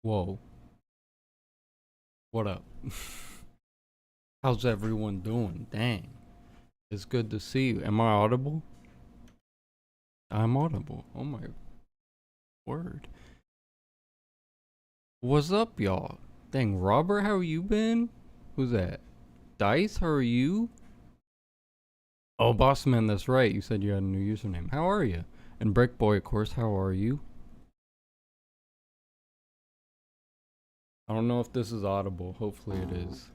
Whoa, what up? How's everyone doing? Dang, it's good to see you. Am I audible? I'm audible. Oh my word. What's up, y'all? Dang, Robert, how you been? Who's that? Dice, how are you? Oh, Bossman, that's right. You said you had a new username. How are you? And Brickboy, of course, how are you? I don't know if this is audible. Hopefully it is.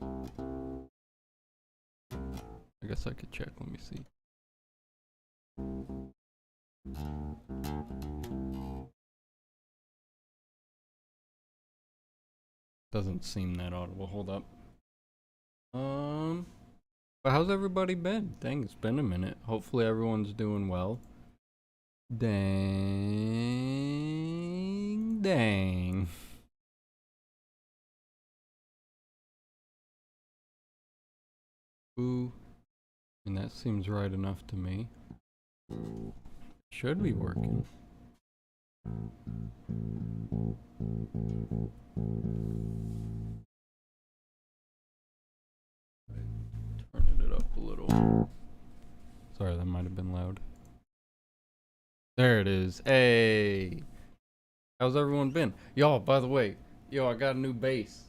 I guess I could check. Let me see. Doesn't seem that audible. Hold up. But how's everybody been? Dang, it's been a minute. Hopefully everyone's doing well. Dang. Ooh. And that seems right enough to me. Should be working. Turning it up a little. Sorry, that might have been loud. There it is. Hey. How's everyone been? Y'all, by the way, I got a new bass.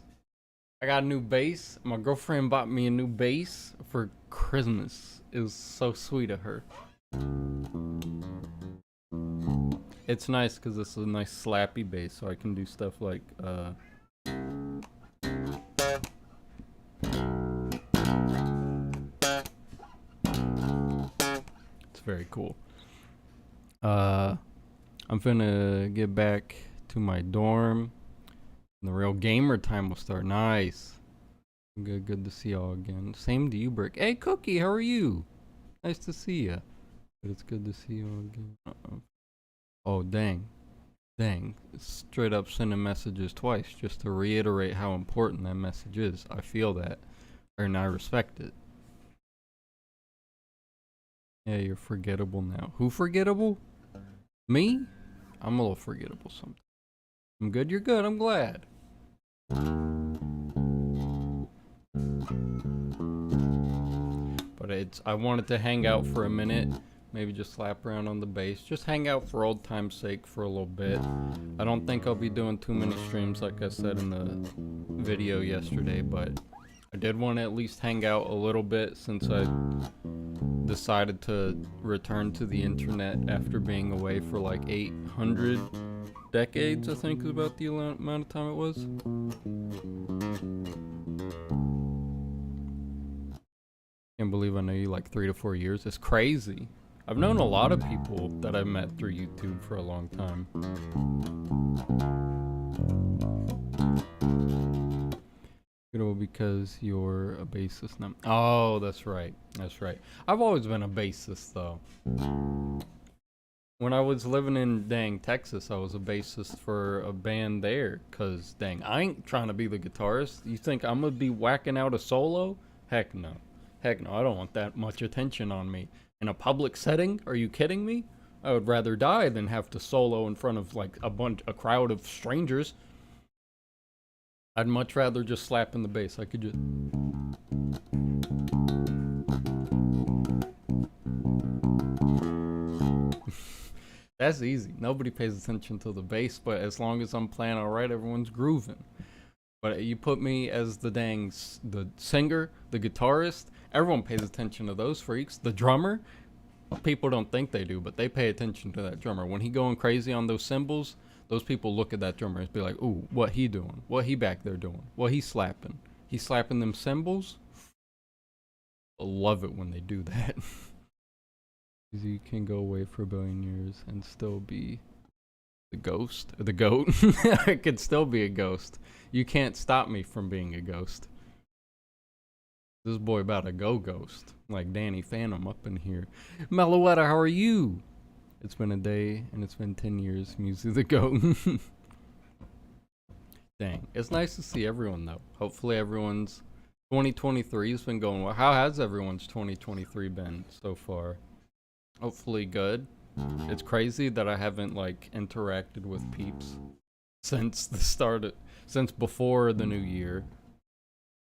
My girlfriend bought me a new bass for Christmas. It was so sweet of her. It's nice because it's a nice slappy bass, so I can do stuff like it's very cool. I'm finna get back to my dorm. And the real gamer time will start. Nice. Good to see y'all again. Same to you, Brick. Hey, Cookie, how are you? Nice to see ya. But it's good to see y'all again. Oh, dang. Straight up sending messages twice just to reiterate how important that message is. I feel that. And I respect it. Yeah, you're forgettable now. Who forgettable? Me? I'm a little forgettable sometimes. I'm good, you're good, I'm glad. But I wanted to hang out for a minute. Maybe just slap around on the bass. Just hang out for old time's sake for a little bit. I don't think I'll be doing too many streams like I said in the video yesterday, but I did want to at least hang out a little bit since I decided to return to the internet after being away for like 800 decades, I think is about the amount of time it was. Can't believe I know you like 3 to 4 years. It's crazy. I've known a lot of people that I met through YouTube for a long time. Because you're a bassist now. Oh, that's right. I've always been a bassist though. When I was living in dang Texas, I was a bassist for a band there. Cause dang, I ain't trying to be the guitarist. You think I'm gonna be whacking out a solo? Heck no. I don't want that much attention on me. In a public setting? Are you kidding me? I would rather die than have to solo in front of like a crowd of strangers. I'd much rather just slap in the bass. I could just... That's easy. Nobody pays attention to the bass, but as long as I'm playing alright, everyone's grooving. But you put me as the singer, the guitarist, everyone pays attention to those freaks. The drummer, people don't think they do, but they pay attention to that drummer. When he going crazy on those cymbals, those people look at that drummer and be like, ooh, what he doing? What he back there doing? What he slapping? He slapping them cymbals? I love it when they do that. You can go away for a billion years and still be the ghost? The goat? I could still be a ghost. You can't stop me from being a ghost. This boy about to go ghost. Like Danny Phantom up in here. Meloetta, how are you? It's been a day and it's been 10 years. Musi the goat. Dang. It's nice to see everyone though. Hopefully everyone's 2023 has been going well. How has everyone's 2023 been so far? Hopefully good. It's crazy that I haven't like interacted with peeps since since before the new year.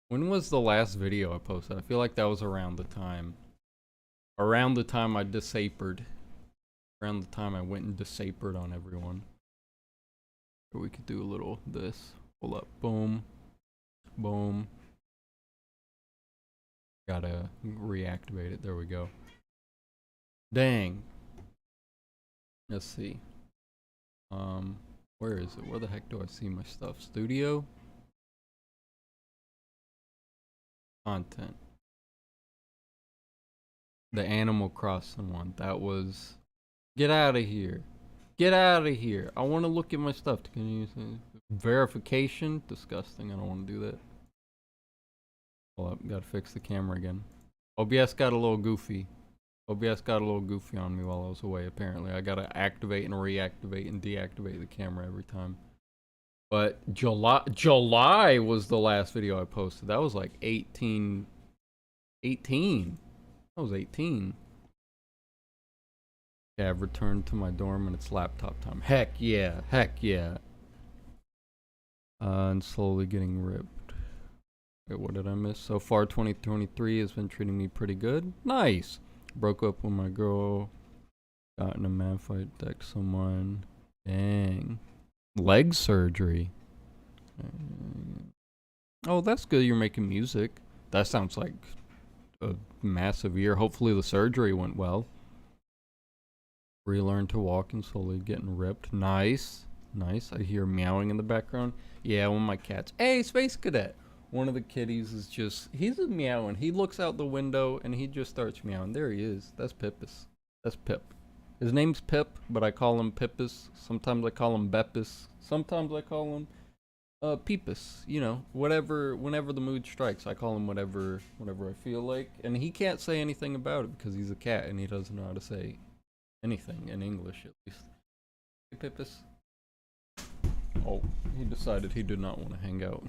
When was the last video I posted? I feel like that was around the time I disapered. Around the time I went and disapered on everyone. Or we could do a little this. Pull up. Boom. Boom. Gotta reactivate it. There we go. Dang. Let's see. Where is it? Where the heck do I see my stuff? Studio? Content. The Animal Crossing one. That was... Get out of here. Get out of here. I want to look at my stuff. Can you see? Verification? Disgusting. I don't want to do that. Hold up. Gotta fix the camera again. OBS got a little goofy. OBS got a little goofy on me while I was away, apparently. I gotta activate and reactivate and deactivate the camera every time. But July was the last video I posted. That was like 18. That was 18. Yeah, I've returned to my dorm and it's laptop time. Heck yeah. Heck yeah. And slowly getting ripped. Wait, what did I miss? So far, 2023 has been treating me pretty good. Nice. Broke up with my girl. Got in a man fight, decked someone. Dang. Leg surgery. Oh, that's good. You're making music. That sounds like a massive year. Hopefully the surgery went well. Relearn to walk and slowly getting ripped. Nice. Nice. I hear meowing in the background. Yeah, one of my cats. Hey, Space Cadet. One of the kitties is just, he's just meowing. He looks out the window and he just starts meowing. There he is. That's Pippus. That's Pip. His name's Pip, but I call him Pippus. Sometimes I call him Beppus. Sometimes I call him Peepus. You know, whatever, whenever the mood strikes, I call him whatever I feel like. And he can't say anything about it because he's a cat and he doesn't know how to say anything in English, at least. Hey, Pippus. Oh, he decided he did not want to hang out.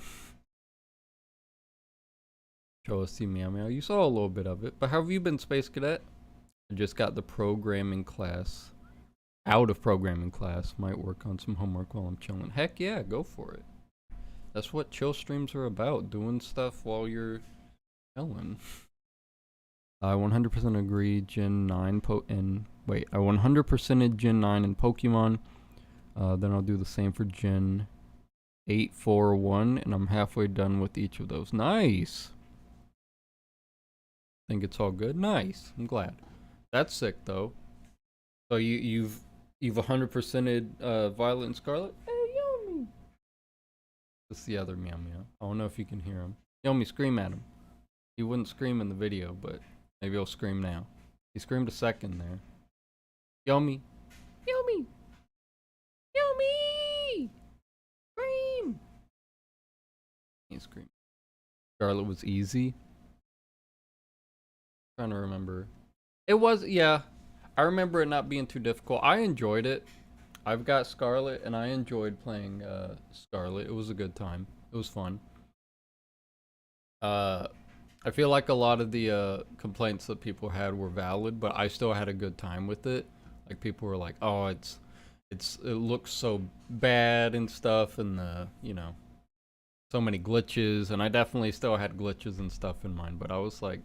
Show us Meow Meow. You saw a little bit of it, but how have you been, Space Cadet? I just got the programming class. Out of programming class. Might work on some homework while I'm chilling. Heck yeah, go for it. That's what chill streams are about. Doing stuff while you're chilling. I 100% agree. Gen 9 I 100%ed Gen 9 in Pokemon. Then I'll do the same for Gen 8, 4, 1, and I'm halfway done with each of those. Nice. Think it's all good. Nice. I'm glad. That's sick though. So you've 100%ed Violet and Scarlet. Hey, Yomi. That's the other Meow Meow. I don't know if you can hear him. Yomi, scream at him. He wouldn't scream in the video, but maybe he'll scream now. He screamed a second there. Yomi. Yomi. Yomi. Scream. He screamed. Scarlet was easy. Trying to remember. It was, yeah. I remember it not being too difficult. I enjoyed it. I've got Scarlet and I enjoyed playing Scarlet. It was a good time. It was fun. I feel like a lot of the complaints that people had were valid, but I still had a good time with it. Like people were like, "Oh, it looks so bad and stuff," and you know, so many glitches. And I definitely still had glitches and stuff in mind, but I was like,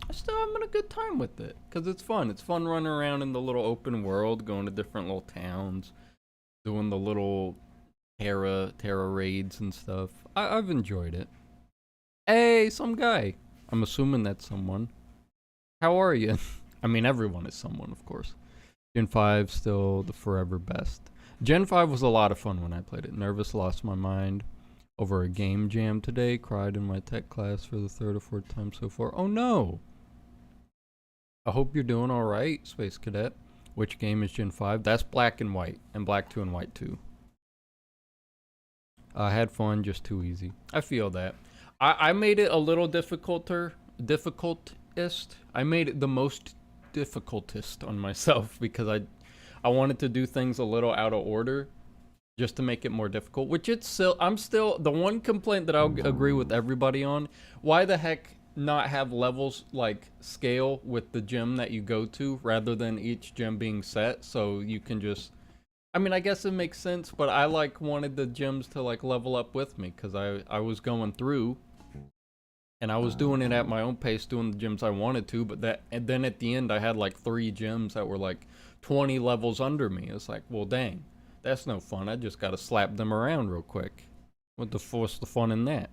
I'm still having a good time with it because it's fun. It's fun running around in the little open world, going to different little towns, doing the little Terra raids and stuff. I've enjoyed it. Hey, some guy. I'm assuming that's someone. How are you? I mean, everyone is someone, of course. Gen 5 still the forever best. Gen 5 was a lot of fun when I played it. Nervous, lost my mind over a game jam today. Cried in my tech class for the third or fourth time so far. Oh no! I hope you're doing alright, Space Cadet. Which game is Gen 5? That's Black and White, and Black 2 and White 2. I had fun, just too easy. I feel that. I made it a little difficultest. I made it the most difficultest on myself because I wanted to do things a little out of order. Just to make it more difficult, which it's still, I'm still, the one complaint that I'll agree with everybody on, why the heck not have levels like scale with the gym that you go to rather than each gym being set so you can just I mean, I guess it makes sense, but I like wanted the gyms to like level up with me because I was going through and I was doing it at my own pace, doing the gyms I wanted to. But that and then at the end, I had like 3 gyms that were like 20 levels under me. It's like, well, dang, that's no fun. I just gotta slap them around real quick. What's the fun in that?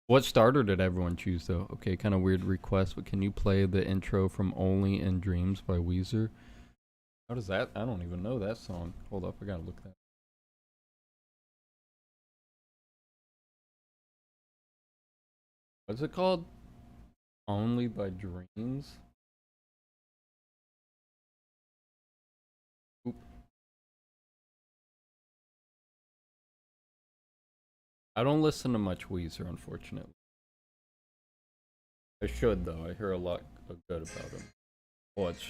What starter did everyone choose though? Okay, kind of weird request, but can you play the intro from Only in Dreams by Weezer? How does that? I don't even know that song. Hold up, I gotta look that. What's it called? Only by Dreams? Oop. I don't listen to much Weezer, unfortunately. I should though. I hear a lot of good about him. Oh, it's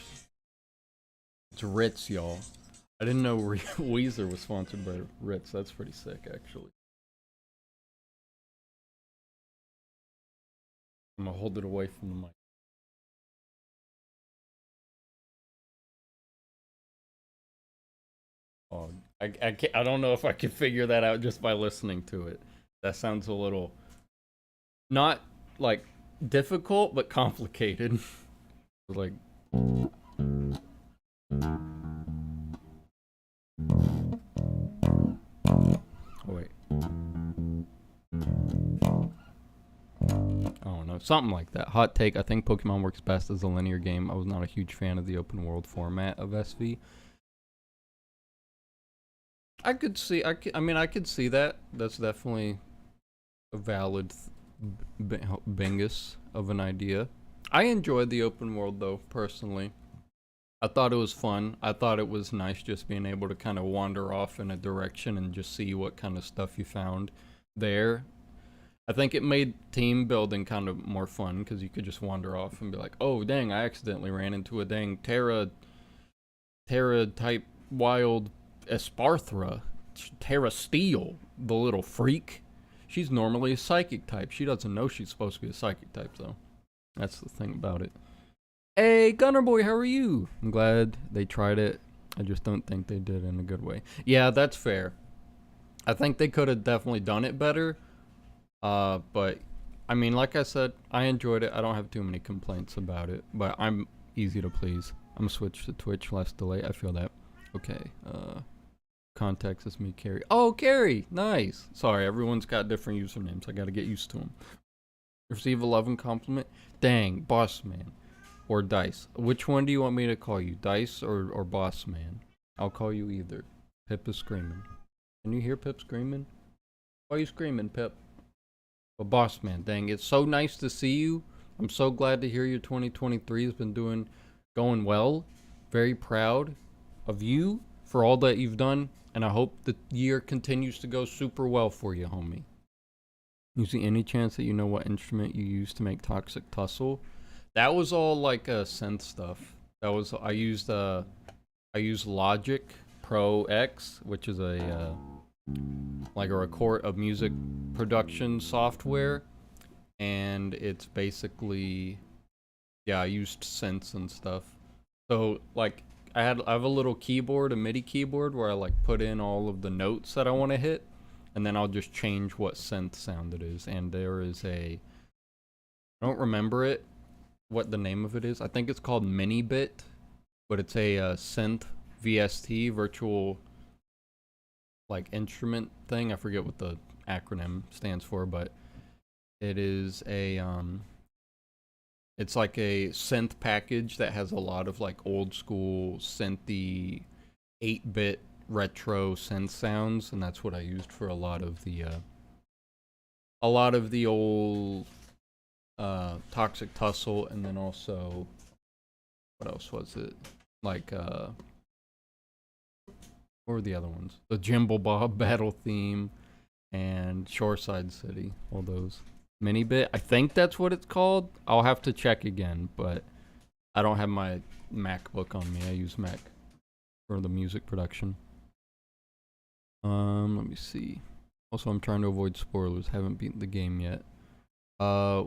Ritz, y'all. I didn't know Weezer was sponsored by Ritz. That's pretty sick, actually. I'm gonna hold it away from the mic. Oh, I don't know if I can figure that out just by listening to it. That sounds a little not like difficult, but complicated. Like, oh wait, I don't know, something like that. Hot take: I think Pokemon works best as a linear game. I was not a huge fan of the open world format of SV. I could see. I mean, I could see that. That's definitely a valid bingus of an idea. I enjoyed the open world though, personally. I thought it was fun. I thought it was nice just being able to kind of wander off in a direction and just see what kind of stuff you found there. I think it made team building kind of more fun because you could just wander off and be like, "Oh, dang, I accidentally ran into a dang Terra type wild Esparthra, Terra Steel, the little freak. She's normally a psychic type. She doesn't know she's supposed to be a psychic type, though. That's the thing about it. Hey, Gunner Boy, how are you? I'm glad they tried it. I just don't think they did in a good way. Yeah, that's fair. I think they could have definitely done it better. But I mean, like I said, I enjoyed it. I don't have too many complaints about it, but I'm easy to please. I'm gonna switch to Twitch, less delay. I feel that. Okay. Context is me, Carrie. Oh, Carrie, nice. Sorry, everyone's got different usernames. I gotta get used to them. Receive a loving compliment. Dang, boss man, or Dice. Which one do you want me to call you, Dice or boss man? I'll call you either. Pip is screaming. Can you hear Pip screaming? Why are you screaming, Pip? But boss man, dang, it's so nice to see you. I'm so glad to hear your 2023 has been going well. Very proud of you for all that you've done, and I hope the year continues to go super well for you, homie. You see any chance that you know what instrument you used to make Toxic Tussle? That was all like synth stuff. That was I used Logic Pro X, which is a like a record of music production software, and it's basically, yeah, I used synths and stuff. So like I have a little keyboard, a MIDI keyboard, where I like put in all of the notes that I want to hit, and then I'll just change what synth sound it is. And there is I don't remember what the name of it is. I think it's called Minibit, but it's a synth VST, virtual like instrument thing. I forget what the acronym stands for, but it is it's like a synth package that has a lot of like old school synthy 8-bit retro synth sounds, and that's what I used for a lot of the old Toxic Tussle, and then also what else was it? Like what were the other ones? The Jimble Bob battle theme and Shoreside City, all those. Minibit, I think that's what it's called. I'll have to check again, but I don't have my MacBook on me. I use Mac for the music production. Let me see. Also, I'm trying to avoid spoilers. Haven't beaten the game yet.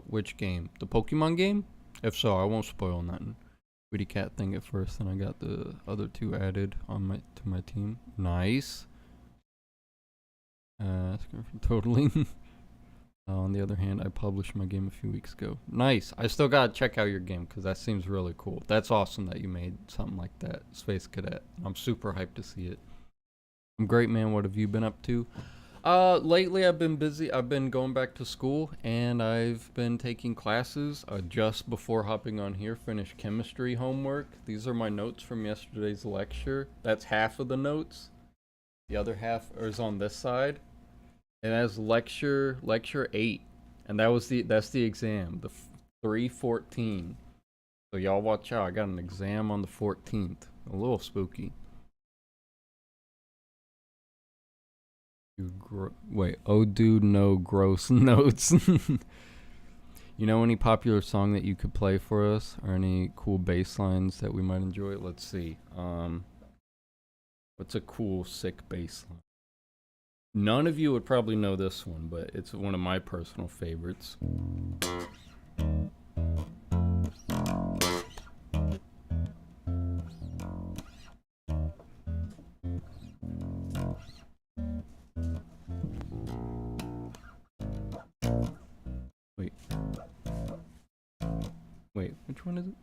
Which game? The Pokemon game? If so, I won't spoil nothing. Pretty cat thing at first, and I got the other two added on my team. Nice. Totally. On the other hand, I published my game a few weeks ago. Nice. I still gotta check out your game because that seems really cool. That's awesome that you made something like that, Space Cadet. I'm super hyped to see it. I'm great, man. What have you been up to? Lately I've been busy. I've been going back to school and I've been taking classes. Just before hopping on here, finished chemistry homework. These are my notes from yesterday's lecture. That's half of the notes. The other half is on this side. And that's lecture 8. And that's the exam, the 3/14. So y'all watch out. I got an exam on the 14th. A little spooky. Wait, oh dude, no gross notes. You know any popular song that you could play for us, or any cool bass lines that we might enjoy? Let's see. What's a cool sick bass line? None of you would probably know this one, but it's one of my personal favorites. Wait, which one is it?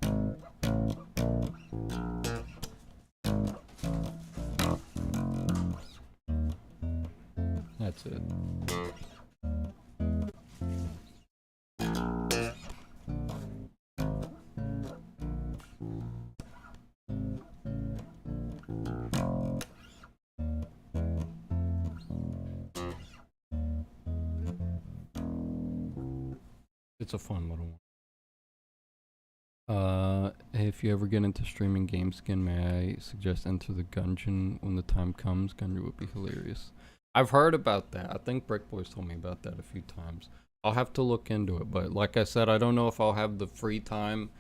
That's it. It's a fun little one. If you ever get into streaming games again, may I suggest Enter the Gungeon when the time comes? Gungeon would be hilarious. I've heard about that. I think Brick Boys told me about that a few times. I'll have to look into it, but like I said, I don't know if I'll have the free time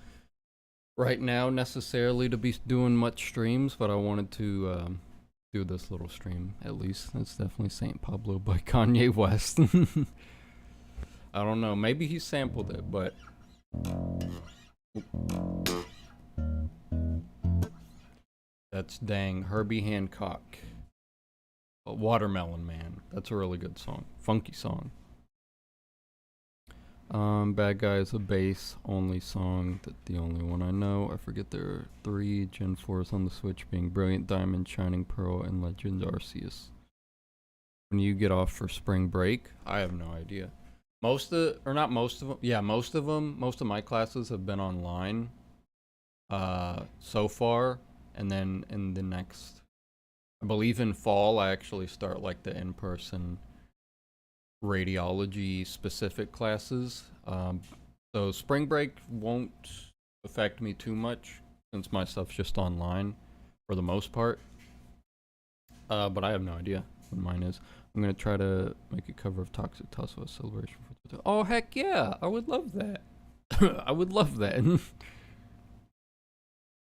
right now necessarily to be doing much streams, but I wanted to do this little stream at least. It's definitely Saint Pablo by Kanye West. I don't know, maybe he sampled it, but that's dang Herbie Hancock. Watermelon Man. That's a really good song. Funky song. Bad Guy is a bass only song. That the only one I know. I forget there are 3 Gen 4s on the Switch, being Brilliant Diamond, Shining Pearl, and Legend Arceus. When you get off for spring break, I have no idea. Most of my classes have been online so far, and then in the next, I believe in fall, I actually start like the in-person radiology specific classes. So spring break won't affect me too much since my stuff's just online for the most part. But I have no idea what mine is. I'm gonna try to make a cover of Toxic Tussle celebration for the. Oh heck yeah! I would love that. I would love that.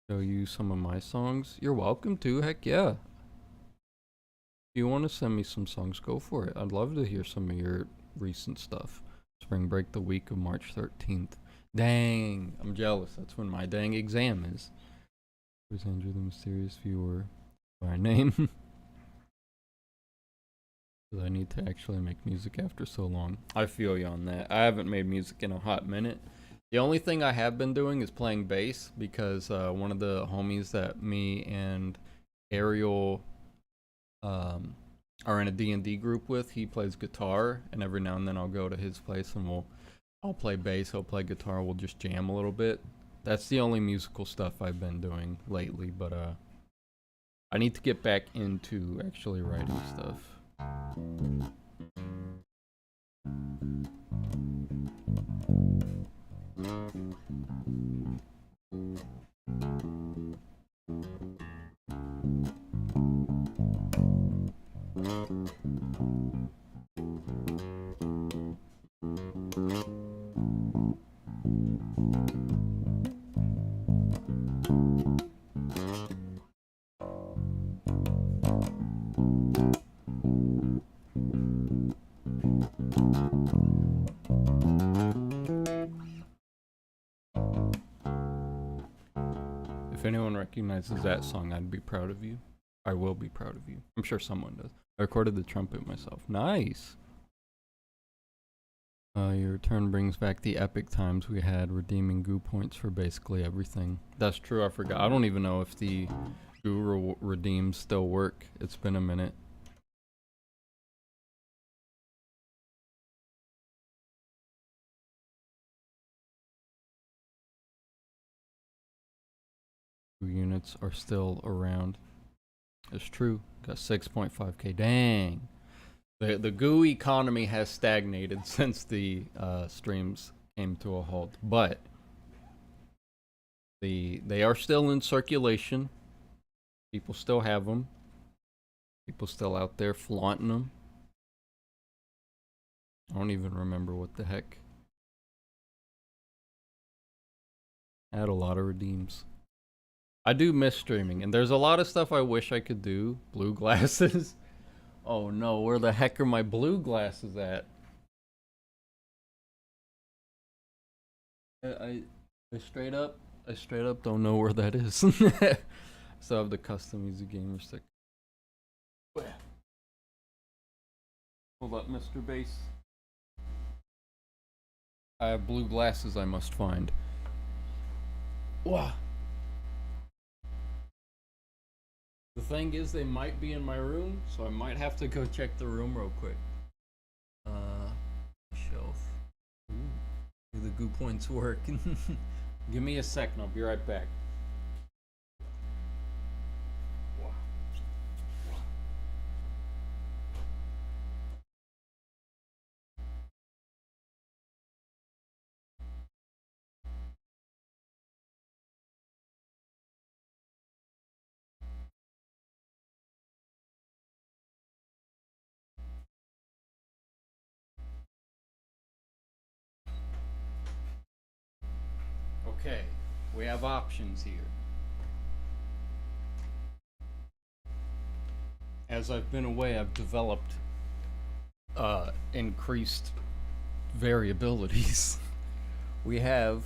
Show you some of my songs. You're welcome to. Heck yeah. If you want to send me some songs, go for it. I'd love to hear some of your recent stuff. Spring break the week of March 13th. Dang, I'm jealous. That's when my dang exam is. Who's Andrew the Mysterious Viewer by name? I need to actually make music after so long. I feel you on that. I haven't made music in a hot minute. The only thing I have been doing is playing bass because one of the homies that me and Ariel are in a D&D group with, he plays guitar, and every now and then I'll go to his place and I'll play bass, he'll play guitar, we'll just jam a little bit. That's the only musical stuff I've been doing lately, but I need to get back into actually writing stuff. recognizes that song, I'd be proud of you. I will be proud of you. I'm sure someone does. I recorded the trumpet myself. Nice. Your return brings back the epic times we had redeeming goo points for basically everything. That's true, I forgot. I don't even know if the goo redeems still work. It's been a minute. Units are still around. It's true. Got 6.5k. Dang. The goo economy has stagnated since the streams came to a halt, but they are still in circulation. People still have them. People still out there flaunting them. I don't even remember what the heck. I had a lot of redeems. I do miss streaming, and there's a lot of stuff I wish I could do. Blue glasses. Oh no, where the heck are my blue glasses at? I straight up don't know where that is. Still have the custom Easy Gamer stick. Hold up, Mr. Bass. I have blue glasses I must find. Wow. The thing is, they might be in my room, so I might have to go check the room real quick. Shelf. Ooh. Do the goo points work? Give me a second, I'll be right back. Okay, we have options here. As I've been away, I've developed increased variabilities. We have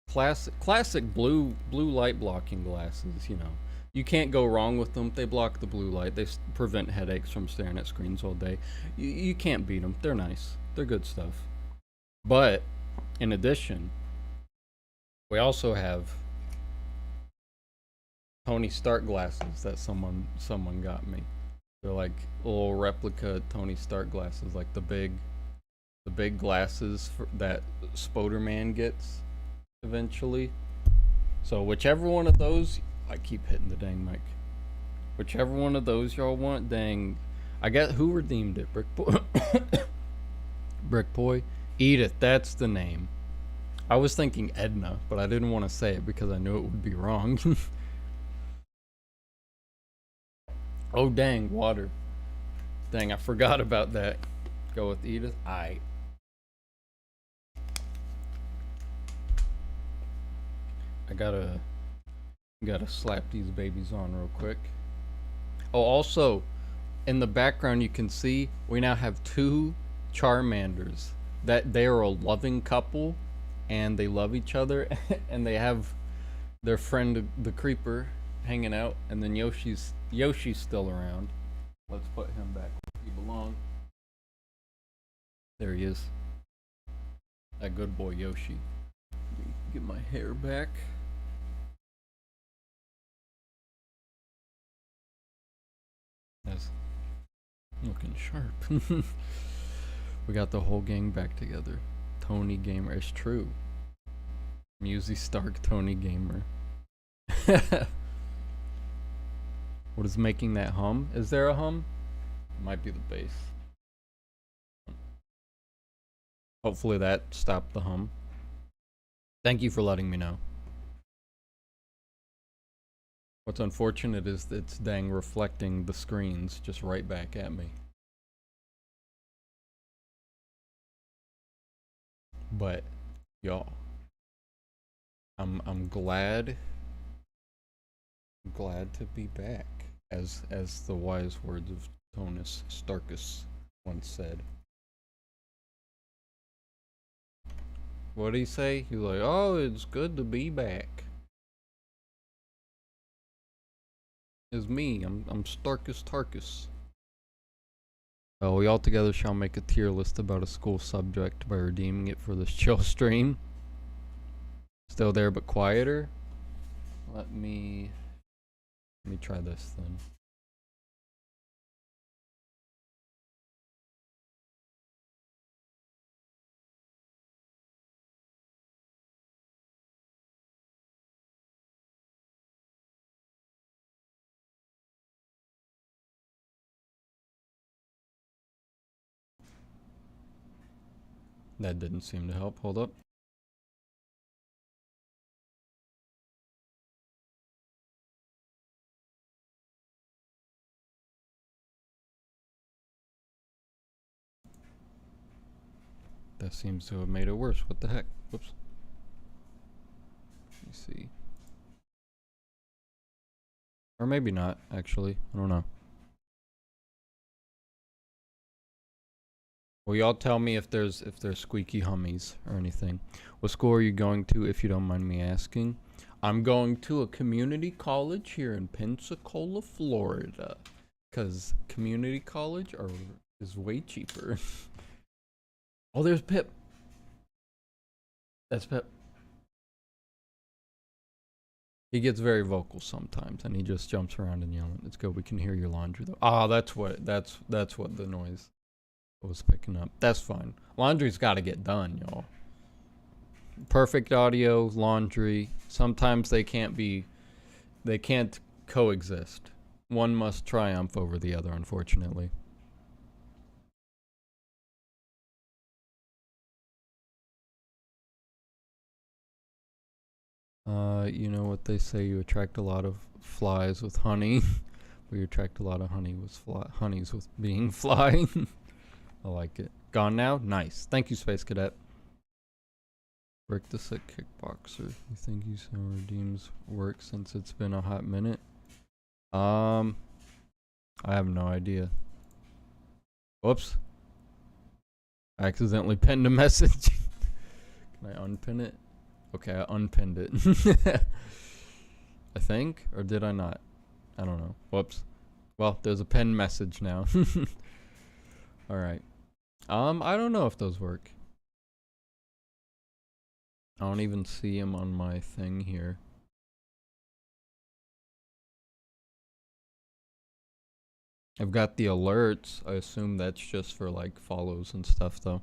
classic blue light blocking glasses, you know. You can't go wrong with them. They block the blue light. They prevent headaches from staring at screens all day. You can't beat them. They're nice. They're good stuff. But in addition, we also have Tony Stark glasses that someone got me. They're like little replica Tony Stark glasses, like the big glasses that Spoderman gets eventually. So whichever one of those, I keep hitting the dang mic. Whichever one of those y'all want, dang. I got who redeemed it, Brick Boy. Brick Boy, Edith, that's the name. I was thinking Edna, but I didn't want to say it because I knew it would be wrong. Oh dang, water. Dang, I forgot about that. Go with Edith. I gotta slap these babies on real quick. Oh, also, in the background you can see we now have 2 Charmanders. That they are a loving couple, and they love each other, and they have their friend the creeper hanging out, and then Yoshi's still around. Let's put him back where he belongs. There he is. That good boy Yoshi. Let me get my hair back. That's looking sharp. We got the whole gang back together. Tony Gamer, it's true. Musi Stark Tony Gamer. What is making that hum? Is there a hum? It might be the bass. Hopefully that stopped the hum. Thank you for letting me know. What's unfortunate is it's dang reflecting the screens just right back at me. But y'all, I'm glad to be back, as the wise words of Tony Starkus once said. What did he say? He was like, "Oh, it's good to be back." is me. I'm Starkus Tarkus. We all together shall make a tier list about a school subject by redeeming it for this chill stream. Still there but quieter. Let me try this then. That didn't seem to help. Hold up. That seems to have made it worse. What the heck? Whoops. Let me see. Or maybe not, actually. I don't know. Well, y'all tell me if there's squeaky hummies or anything. What school are you going to, if you don't mind me asking? I'm going to a community college here in Pensacola, Florida. Because community college is way cheaper. Oh, there's Pip. That's Pip. He gets very vocal sometimes, and he just jumps around and yelling. It's good. We can hear your laundry though. Ah, that's what the noise was picking up. That's fine. Laundry's got to get done, y'all. Perfect audio, laundry. Sometimes they can't coexist. One must triumph over the other, unfortunately. You know what they say, you attract a lot of flies with honey. We attract a lot of honeys with being fly. I like it. Gone now? Nice. Thank you, Space Cadet. Rick the Sick Kickboxer. You think you saw redeems work since it's been a hot minute? I have no idea. Whoops. I accidentally pinned a message. Can I unpin it? Okay, I unpinned it. I think? Or did I not? I don't know. Whoops. Well, there's a pinned message now. Alright. I don't know if those work. I don't even see them on my thing here. I've got the alerts. I assume that's just for like follows and stuff though.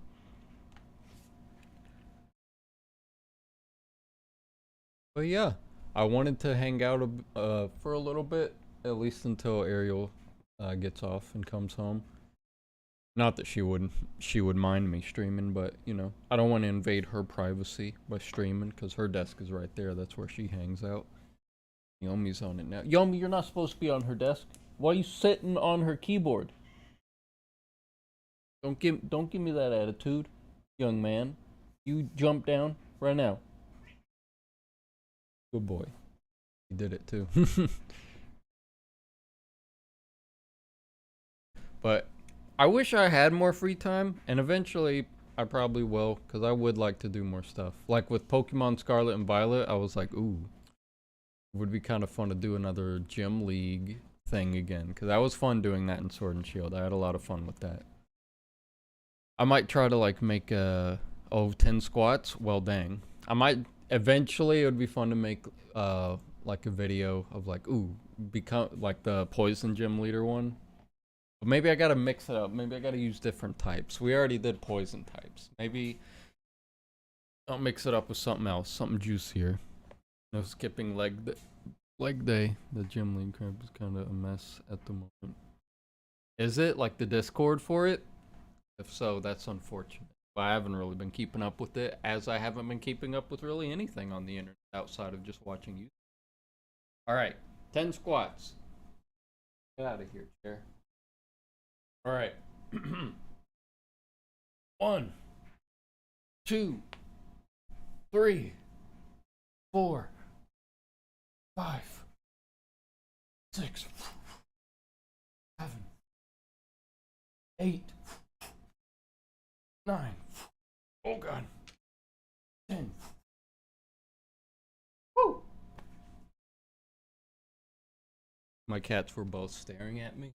But yeah, I wanted to hang out for a little bit, at least until Ariel gets off and comes home. Not that she would mind me streaming, but you know, I don't want to invade her privacy by streaming because her desk is right there. That's where she hangs out. Yomi's on it now. Yomi, you're not supposed to be on her desk. Why are you sitting on her keyboard? Don't give me that attitude, young man. You jump down right now. Good boy. He did it too. But I wish I had more free time, and eventually I probably will, because I would like to do more stuff. Like with Pokemon Scarlet and Violet, I was like, ooh, it would be kind of fun to do another gym league thing again, because that was fun doing that in Sword and Shield. I had a lot of fun with that. I might try to like make 10 squats. Well, dang. I might eventually. It would be fun to make like a video of like, ooh, become like the poison gym leader one. But maybe I gotta mix it up. Maybe I gotta use different types. We already did poison types. Maybe I'll mix it up with something else, something juicier. No skipping leg day. The gym league crap is kind of a mess at the moment. Is it like the Discord for it? If so, that's unfortunate. But I haven't really been keeping up with it, as I haven't been keeping up with really anything on the internet outside of just watching you. All right, 10 squats. Get out of here, chair. All right. 1, 2, 3, 4, 5, 6, 7, 8, 9. Oh god. 10. Woo. My cats were both staring at me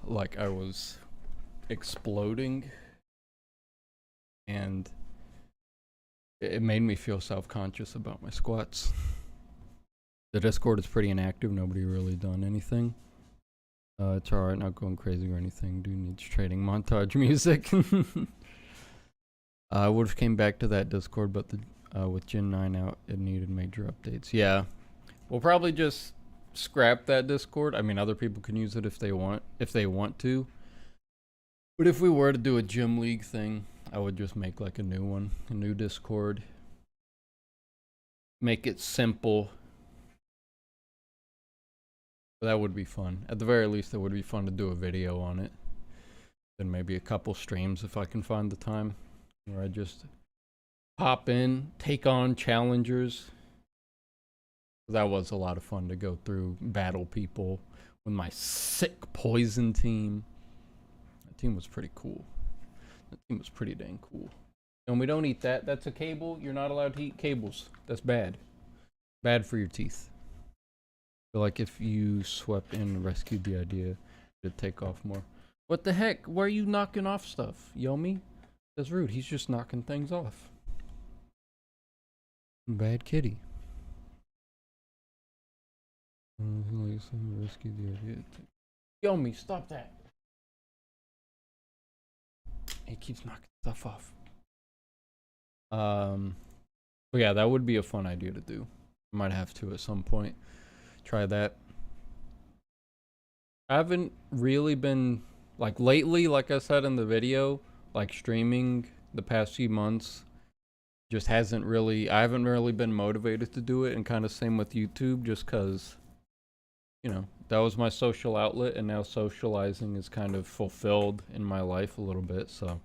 like I was exploding, and it made me feel self-conscious about my squats. The Discord is pretty inactive. Nobody really done anything. It's alright, not going crazy or anything. Dude needs trading montage music. I would have came back to that Discord, but with Gen 9 out, it needed major updates. Yeah, we'll probably just scrap that Discord. I mean, other people can use it if they want to. But if we were to do a gym league thing, I would just make like a new one, a new Discord. Make it simple. That would be fun. At the very least, it would be fun to do a video on it. Then maybe a couple streams if I can find the time, where I just hop in, take on challengers. That was a lot of fun to go through, battle people with my sick poison team. That team was pretty cool. That team was pretty dang cool. And we don't eat that. That's a cable. You're not allowed to eat cables. That's bad. Bad for your teeth. I feel like if you swept in and rescued the idea, it'd take off more. What the heck? Why are you knocking off stuff, Yomi? That's rude. He's just knocking things off. Bad kitty. Rescue the idea. Yomi, stop that. He keeps knocking stuff off. But yeah, that would be a fun idea to do. I might have to at some point. Try that. I haven't really been, like, lately, like I said in the video, like, streaming the past few months just hasn't really, I haven't really been motivated to do it, and kind of same with YouTube, just because, you know, that was my social outlet, and now socializing is kind of fulfilled in my life a little bit, so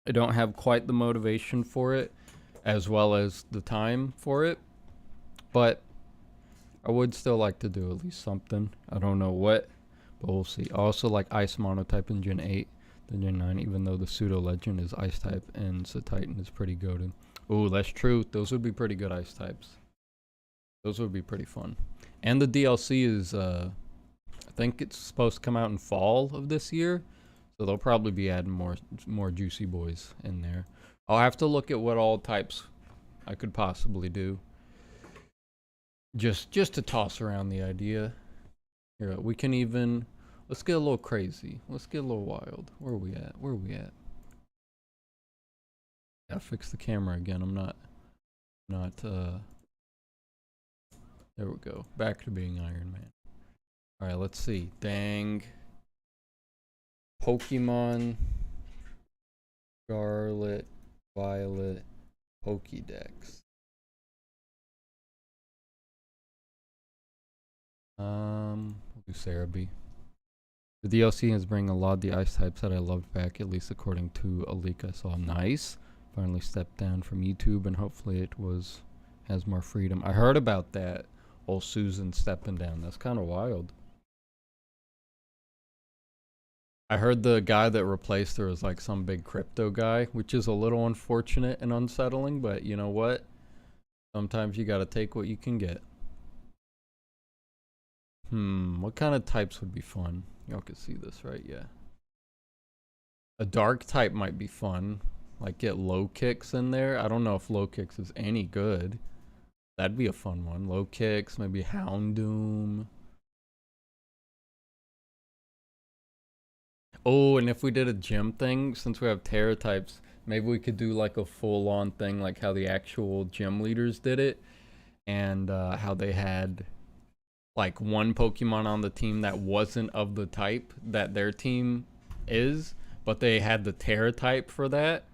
I don't have quite the motivation for it, as well as the time for it, but I would still like to do at least something. I don't know what, but we'll see. Also, like Ice Monotype in Gen 8 than Gen 9, even though the Pseudo Legend is Ice type and Titan is pretty goated. Ooh, that's true. Those would be pretty good Ice types. Those would be pretty fun. And the DLC is, I think it's supposed to come out in fall of this year, so they'll probably be adding more juicy boys in there. I'll have to look at what all types I could possibly do. Just to toss around the idea. Here, we can even, let's get a little crazy. Let's get a little wild. Where are we at? Where are we at? Yeah, fix the camera again. I'm not, there we go. Back to being Iron Man. Alright, let's see. Dang. Pokemon. Scarlet. Violet. Pokédex. We'll do Sarah B. The DLC is bringing a lot of the ice types that I loved back, at least according to a leak I saw. Nice. Finally stepped down from YouTube, and hopefully it has more freedom. I heard about that. Old Susan stepping down. That's kind of wild. I heard the guy that replaced her was like some big crypto guy, which is a little unfortunate and unsettling, but you know what? Sometimes you gotta take what you can get. What kind of types would be fun? Y'all can see this, right? Yeah. A dark type might be fun. Like, get low kicks in there. I don't know if low kicks is any good. That'd be a fun one. Low kicks, maybe Houndoom. Oh, and if we did a gym thing, since we have Terra types, maybe we could do like a full-on thing, like how the actual gym leaders did it, and how they had like one Pokemon on the team that wasn't of the type that their team is, but they had the Terra type for that.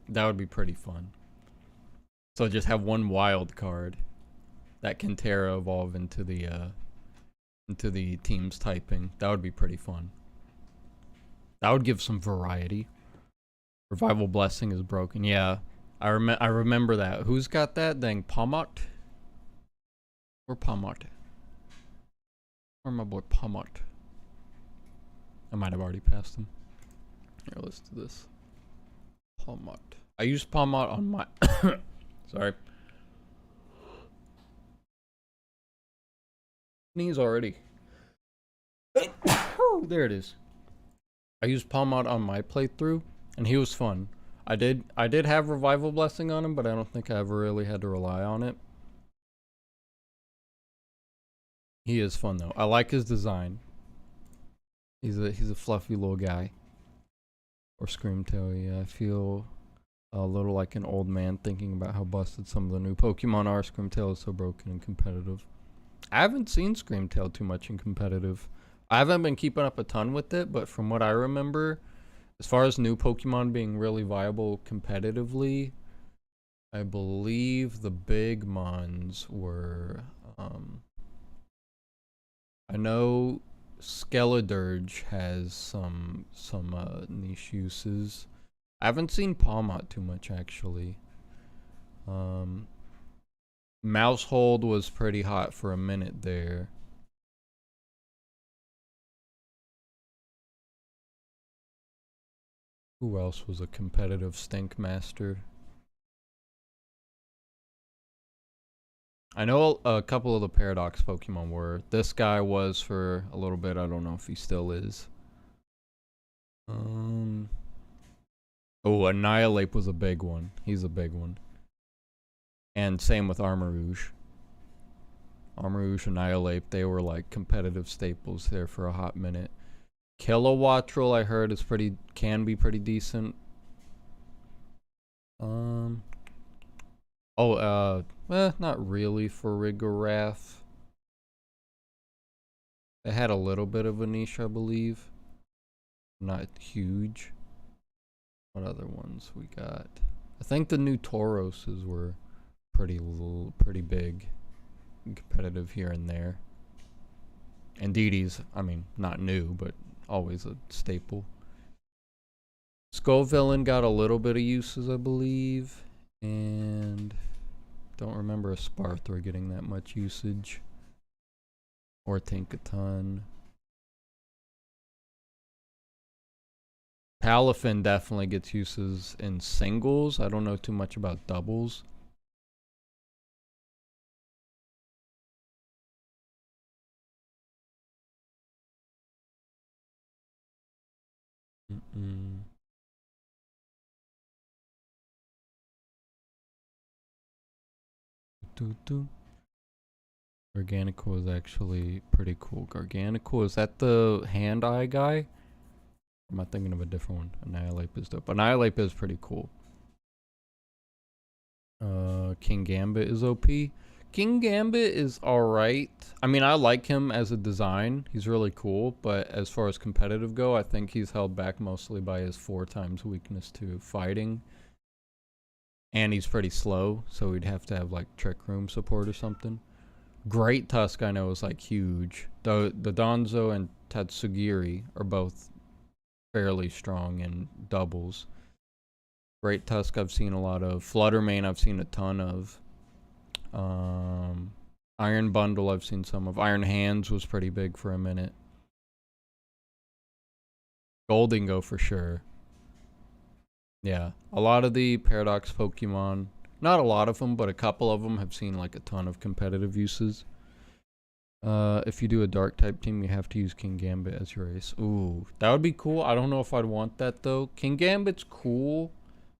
That would be pretty fun. So just have one wild card that can Terra evolve into the team's typing. That would be pretty fun. That would give some variety. Revival Blessing is broken. Yeah, I remember that. Who's got that? Dang, Pomot? Or Pomot? Or my boy Pomot? I might have already passed him. Here, let's do this. Pomot. I used Pomot on my... Sorry. Knees already. There it is. I used Palmot on my playthrough, and he was fun. I did have Revival Blessing on him, but I don't think I ever really had to rely on it. He is fun though. I like his design. He's a fluffy little guy. Or Screamtail, yeah. I feel a little like an old man thinking about how busted some of the new Pokemon are. Screamtail is so broken and competitive. I haven't seen Screamtail too much in competitive. I haven't been keeping up a ton with it, but from what I remember, as far as new Pokemon being really viable competitively, I believe the big mons were, I know Skeledirge has some niche uses. I haven't seen Palmot too much actually. Mousehold was pretty hot for a minute there. Who else was a competitive stink master? I know a couple of the Paradox Pokemon were. This guy was for a little bit. I don't know if he still is. Oh, Annihilate was a big one. He's a big one. And same with Armarouge. Armarouge, Annihilate, they were like competitive staples there for a hot minute. Kilowattrel, I heard, is can be pretty decent. Not really for Rigorath. It had a little bit of a niche, I believe. Not huge. What other ones we got? I think the new Tauroses were pretty big and competitive here and there. And Didi's, I mean, not new, but always a staple. Skullvillain got a little bit of uses, I believe. And don't remember a Sparthra getting that much usage. Or Tinkaton. Palafin definitely gets uses in singles. I don't know too much about doubles. Garganico is actually pretty cool. Garganico, is that the hand-eye guy? Or am I thinking of a different one? Annihilate is dope. Annihilate is pretty cool. King Gambit is OP. King Gambit is alright. I mean, I like him as a design. He's really cool, but as far as competitive go, I think he's held back mostly by his 4x weakness to fighting. And he's pretty slow, so we'd have to have like Trick Room support or something. Great Tusk, I know, is like huge. The Donzo and Tatsugiri are both fairly strong in doubles. Great Tusk I've seen a lot of. Fluttermane I've seen a ton of. Iron Bundle I've seen some of. Iron Hands was pretty big for a minute. Goldingo for sure. Yeah, a lot of the Paradox Pokemon, not a lot of them, but a couple of them have seen like a ton of competitive uses. If you do a dark type team, you have to use King Gambit as your ace. Ooh, that would be cool. I don't know if I'd want that though. King Gambit's cool,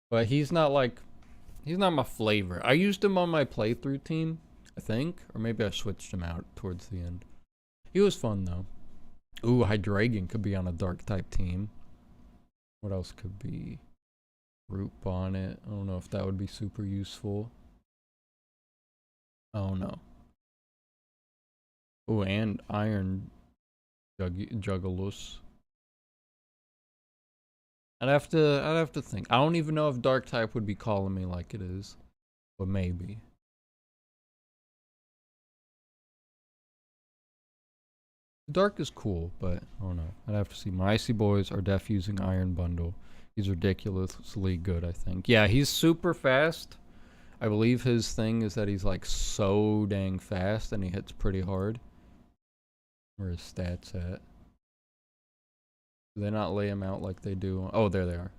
but he's not my flavor. I used him on my playthrough team, I think, or maybe I switched him out towards the end. He was fun though. Ooh, Hydreigon could be on a dark type team. What else could be? Root Bonnet. I don't know if that would be super useful. Oh no. Oh, and Iron Juggalus. I'd have to think. I don't even know if Dark type would be calling me like it is, but maybe. Dark is cool, but I don't know. I'd have to see. My Icy Boys are def using Iron Bundle. He's ridiculously good, I think. Yeah, he's super fast. I believe his thing is that he's like so dang fast and he hits pretty hard. Where his stats at? Do they not lay him out like they do? Oh, there they are.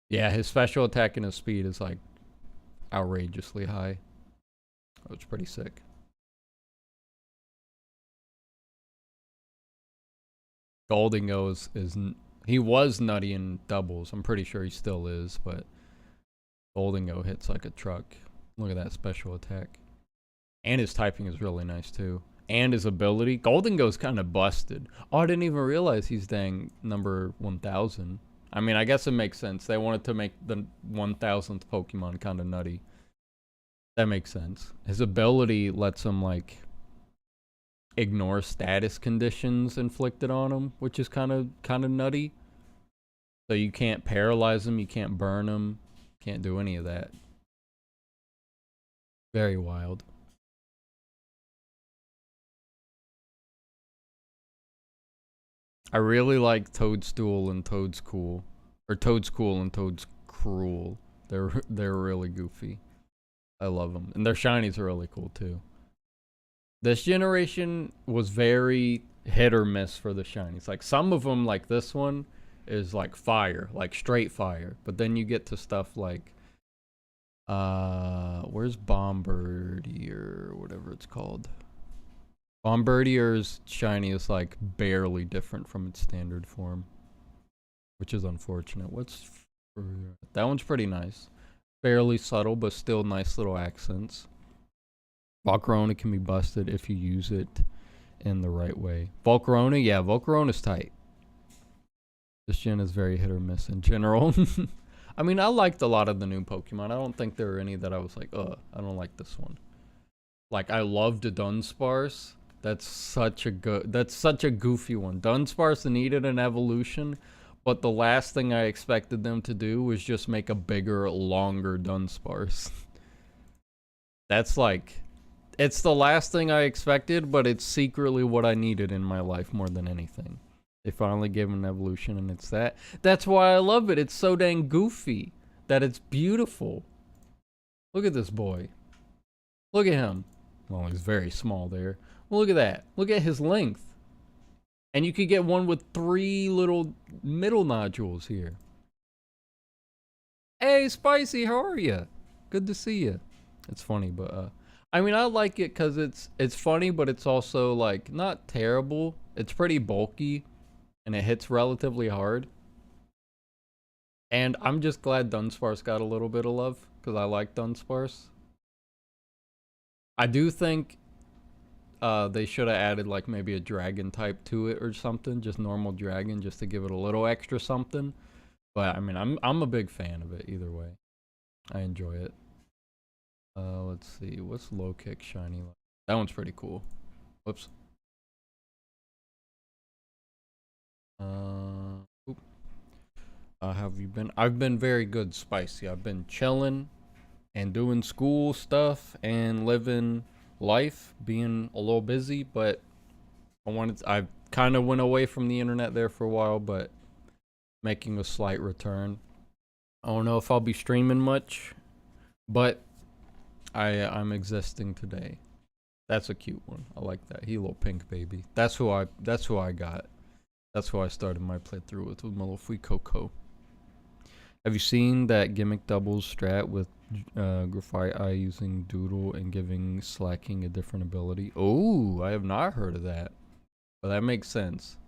Yeah, his special attack and his speed is like outrageously high. Oh, it's pretty sick. Goldingo he was nutty in doubles. I'm pretty sure he still is, but Goldingo hits like a truck. Look at that special attack. And his typing is really nice too. And his ability. Goldingo's kind of busted. Oh, I didn't even realize he's dang number 1000. I mean, I guess it makes sense. They wanted to make the 1000th Pokemon kind of nutty. That makes sense. His ability lets him, like, ignore status conditions inflicted on him, which is kind of nutty. So you can't paralyze him, you can't burn him, can't do any of that. Very wild. I really like Toadstool and Toadskool, or Toadskool and Toadskruel. They're really goofy. I love them, and their shinies are really cool too. This generation was very hit or miss for the shinies. Like some of them, like this one, is like fire, like straight fire. But then you get to stuff like, where's Bombardier, whatever it's called. Bombardier's shiny is like barely different from its standard form, which is unfortunate. That one's pretty nice. Fairly subtle, but still nice little accents. Volcarona can be busted if you use it in the right way. Volcarona, yeah, Volcarona's tight. This gen is very hit or miss in general. I mean, I liked a lot of the new Pokemon. I don't think there were any that I was like, I don't like this one. Like, I loved Dunsparce. That's such a goofy one. Dunsparce needed an evolution, but the last thing I expected them to do was just make a bigger, longer Dunsparce. That's like, it's the last thing I expected, but it's secretly what I needed in my life more than anything. They finally gave him an evolution, and it's that. That's why I love it. It's so dang goofy that it's beautiful. Look at this boy. Look at him. Well, he's very small there. Well, look at that. Look at his length. And you could get one with 3 little middle nodules here. Hey, Spicy, how are you? Good to see you. It's funny, but I mean, I like it because it's funny, but it's also like not terrible. It's pretty bulky, and it hits relatively hard. And I'm just glad Dunsparce got a little bit of love because I like Dunsparce. I do think they should have added like maybe a dragon type to it or something, just normal dragon, just to give it a little extra something. But I mean, I'm a big fan of it either way. I enjoy it. Let's see, what's low kick shiny like? That one's pretty cool. Whoops. Have you been? I've been very good, Spicy. I've been chilling and doing school stuff and living life, being a little busy, but I kind of went away from the internet there for a while, but making a slight return. I don't know if I'll be streaming much, but I'm existing today. That's a cute one. I like that. He a little pink baby. That's who I got. That's who I started my playthrough with my little free Coco. Have you seen that gimmick doubles strat with Graphite Eye using Doodle and giving Slacking a different ability? Oh, I have not heard of that. But that makes sense.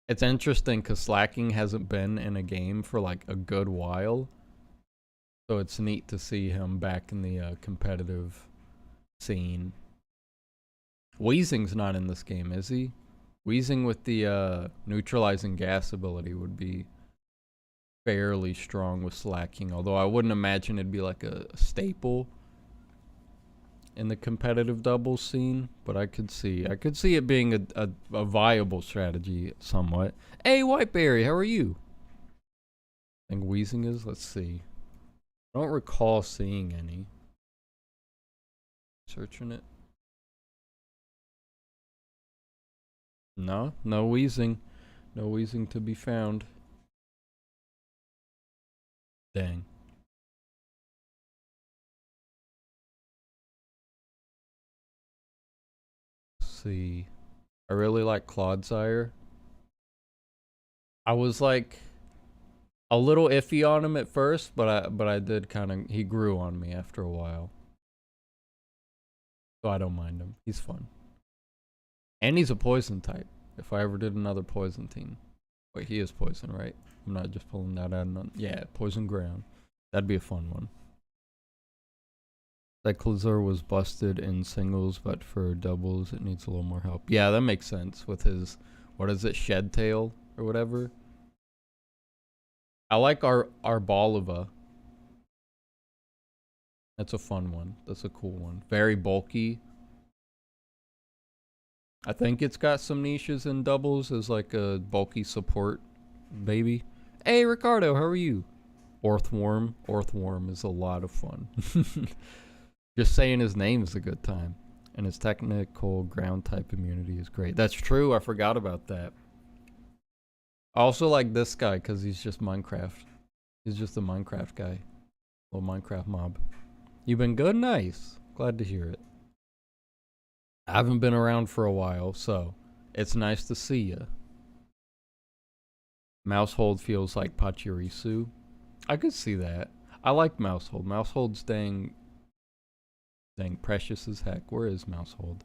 It's interesting because Slacking hasn't been in a game for like a good while. So it's neat to see him back in the competitive scene. Wheezing's not in this game, is he? Wheezing with the neutralizing gas ability would be fairly strong with Slacking, although I wouldn't imagine it'd be like a staple in the competitive doubles scene, but I could see it being a viable strategy somewhat. Hey, Whiteberry, how are you? I think Wheezing is, let's see. I don't recall seeing any. Searching it. No Wheezing. No Wheezing to be found. Dang. Let's see. I really like Clodsire. I was like a little iffy on him at first, but I did kind of, he grew on me after a while. So I don't mind him. He's fun. And he's a poison type. If I ever did another poison team. Wait, he is poison, right? I'm not just pulling that out of none. Yeah, poison ground. That'd be a fun one. That Klazar was busted in singles, but for doubles, it needs a little more help. Yeah, that makes sense with his, what is it, shed tail or whatever. I like our Balava. That's a fun one. That's a cool one. Very bulky. I think it's got some niches in doubles as like a bulky support baby. Hey, Ricardo, how are you? Orthworm. Orthworm is a lot of fun. Just saying his name is a good time. And his technical ground type immunity is great. That's true. I forgot about that. I also like this guy because he's just Minecraft. He's just a Minecraft guy. Little Minecraft mob. You've been good? Nice. Glad to hear it. I haven't been around for a while, so it's nice to see ya. Mousehold feels like Pachirisu. I could see that. I like Mousehold. Mousehold's dang precious as heck. Where is Mousehold?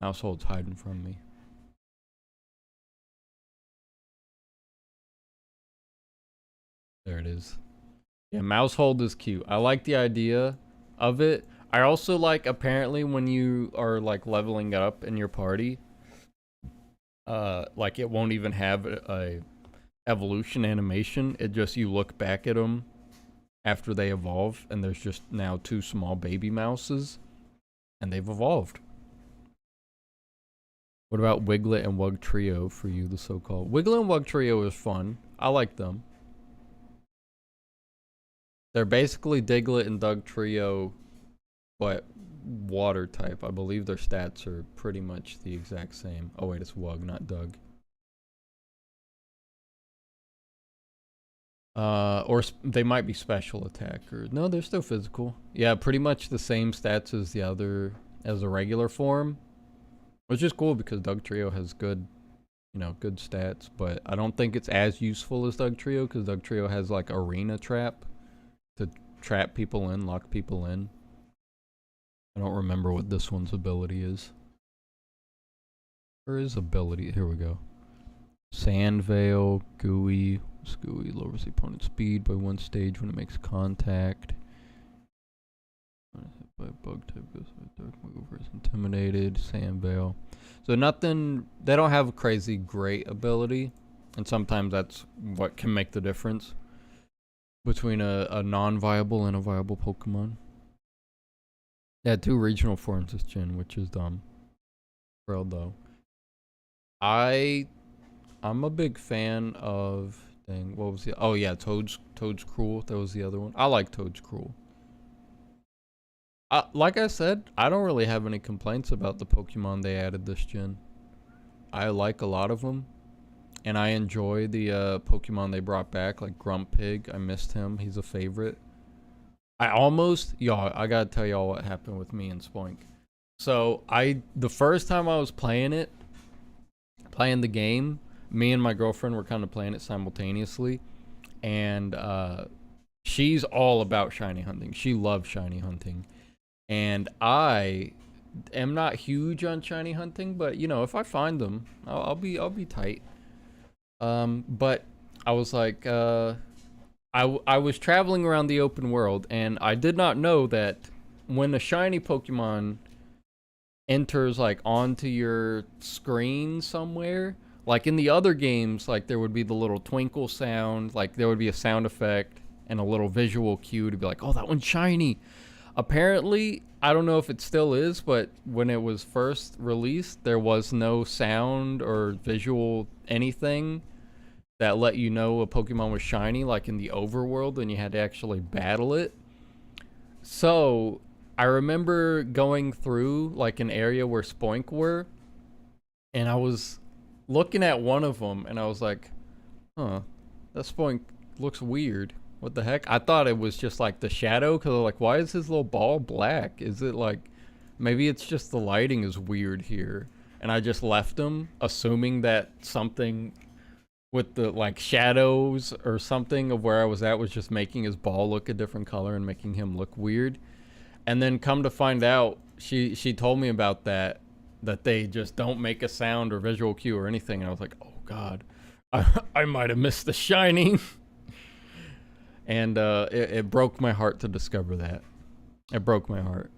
Mousehold's hiding from me. There it is. Yeah, Mousehold is cute. I like the idea of it. I also like, apparently, when you are like leveling up in your party, like it won't even have a evolution animation. It just, you look back at them after they evolve, and there's just now 2 small baby mouses, and they've evolved. What about Wiglet and Wug Trio for you, the so-called? Wiglet and Wug Trio is fun. I like them. They're basically Diglett and Doug Trio, but water type. I believe their stats are pretty much the exact same. Oh wait, it's Wug, not Doug. Or they might be special attackers. No, they're still physical. Yeah, pretty much the same stats as the other, as a regular form. Which is cool because Doug Trio has good, you know, good stats. But I don't think it's as useful as Doug Trio because Doug Trio has like Arena Trap to trap people in, lock people in. I don't remember what this one's ability is. Where is ability? Here we go. Sand Veil, Gooey. Gooey lowers the opponent's speed by 1 stage when it makes contact. By bug type goes by dark mover is intimidated. Sand Veil. So nothing, they don't have a crazy great ability. And sometimes that's what can make the difference between a non-viable and a viable Pokemon. Yeah, 2 regional forms this gen, which is dumb. Real though. I'm a big fan of, dang, what was the, oh yeah, Toad's Cruel. That was the other one. I like Toad's Cruel. Like I said, I don't really have any complaints about the Pokemon they added this gen. I like a lot of them. And I enjoy the Pokemon they brought back, like Grumpig. I missed him. He's a favorite. I almost, y'all, I gotta tell y'all what happened with me and Spoink. So, the first time I was playing the game, me and my girlfriend were kind of playing it simultaneously. And she's all about shiny hunting. She loves shiny hunting. And I am not huge on shiny hunting, but you know, if I find them, I'll be tight. But I was like, I was traveling around the open world, and I did not know that when a shiny Pokemon enters like onto your screen somewhere, like in the other games, like there would be the little twinkle sound, like there would be a sound effect and a little visual cue to be like, oh, that one's shiny. Apparently, I don't know if it still is, but when it was first released, there was no sound or visual anything that let you know a Pokemon was shiny, like in the overworld, and you had to actually battle it. So, I remember going through like an area where Spoink were, and I was looking at one of them, and I was like, huh, that Spoink looks weird. What the heck? I thought it was just like the shadow, because like, why is his little ball black? Is it like, maybe it's just the lighting is weird here. And I just left him, assuming that something with the like shadows or something of where I was at was just making his ball look a different color and making him look weird. And then come to find out, she told me about that, that they just don't make a sound or visual cue or anything. And I was like, oh god, I might have missed the shiny. And it broke my heart to discover that. It broke my heart.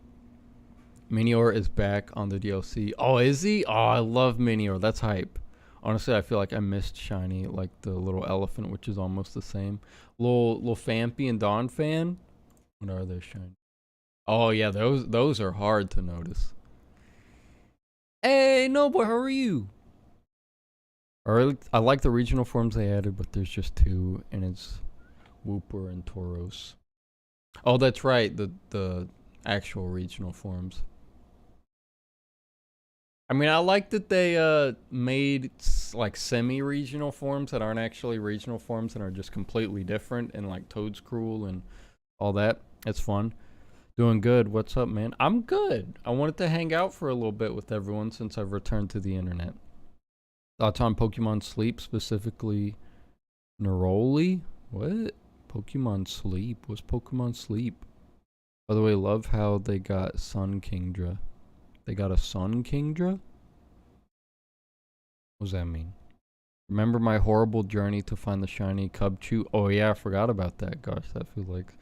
Meteor is back on the DLC. Oh, is he? Oh, I love Meteor. That's hype. Honestly, I feel like I missed shiny, like the little elephant, which is almost the same. Little Fampy and Dawn Fan. What are they shiny? Oh yeah, those are hard to notice. Hey, Noble, how are you? I like the regional forms they added, but there's just two, and it's Wooper and Tauros. Oh, that's right, the actual regional forms. I mean, I like that they made like semi-regional forms that aren't actually regional forms and are just completely different, and like Toadscruel and all that. It's fun. Doing good. What's up, man? I'm good. I wanted to hang out for a little bit with everyone since I've returned to the internet. Thoughts on Pokemon Sleep, specifically Neroli? What? Pokemon Sleep? What's Pokemon Sleep? By the way, love how they got Sun Kingdra. They got a Sun Kingdra? What does that mean? Remember my horrible journey to find the shiny Cubchoo? Oh yeah, I forgot about that. Gosh, that feels like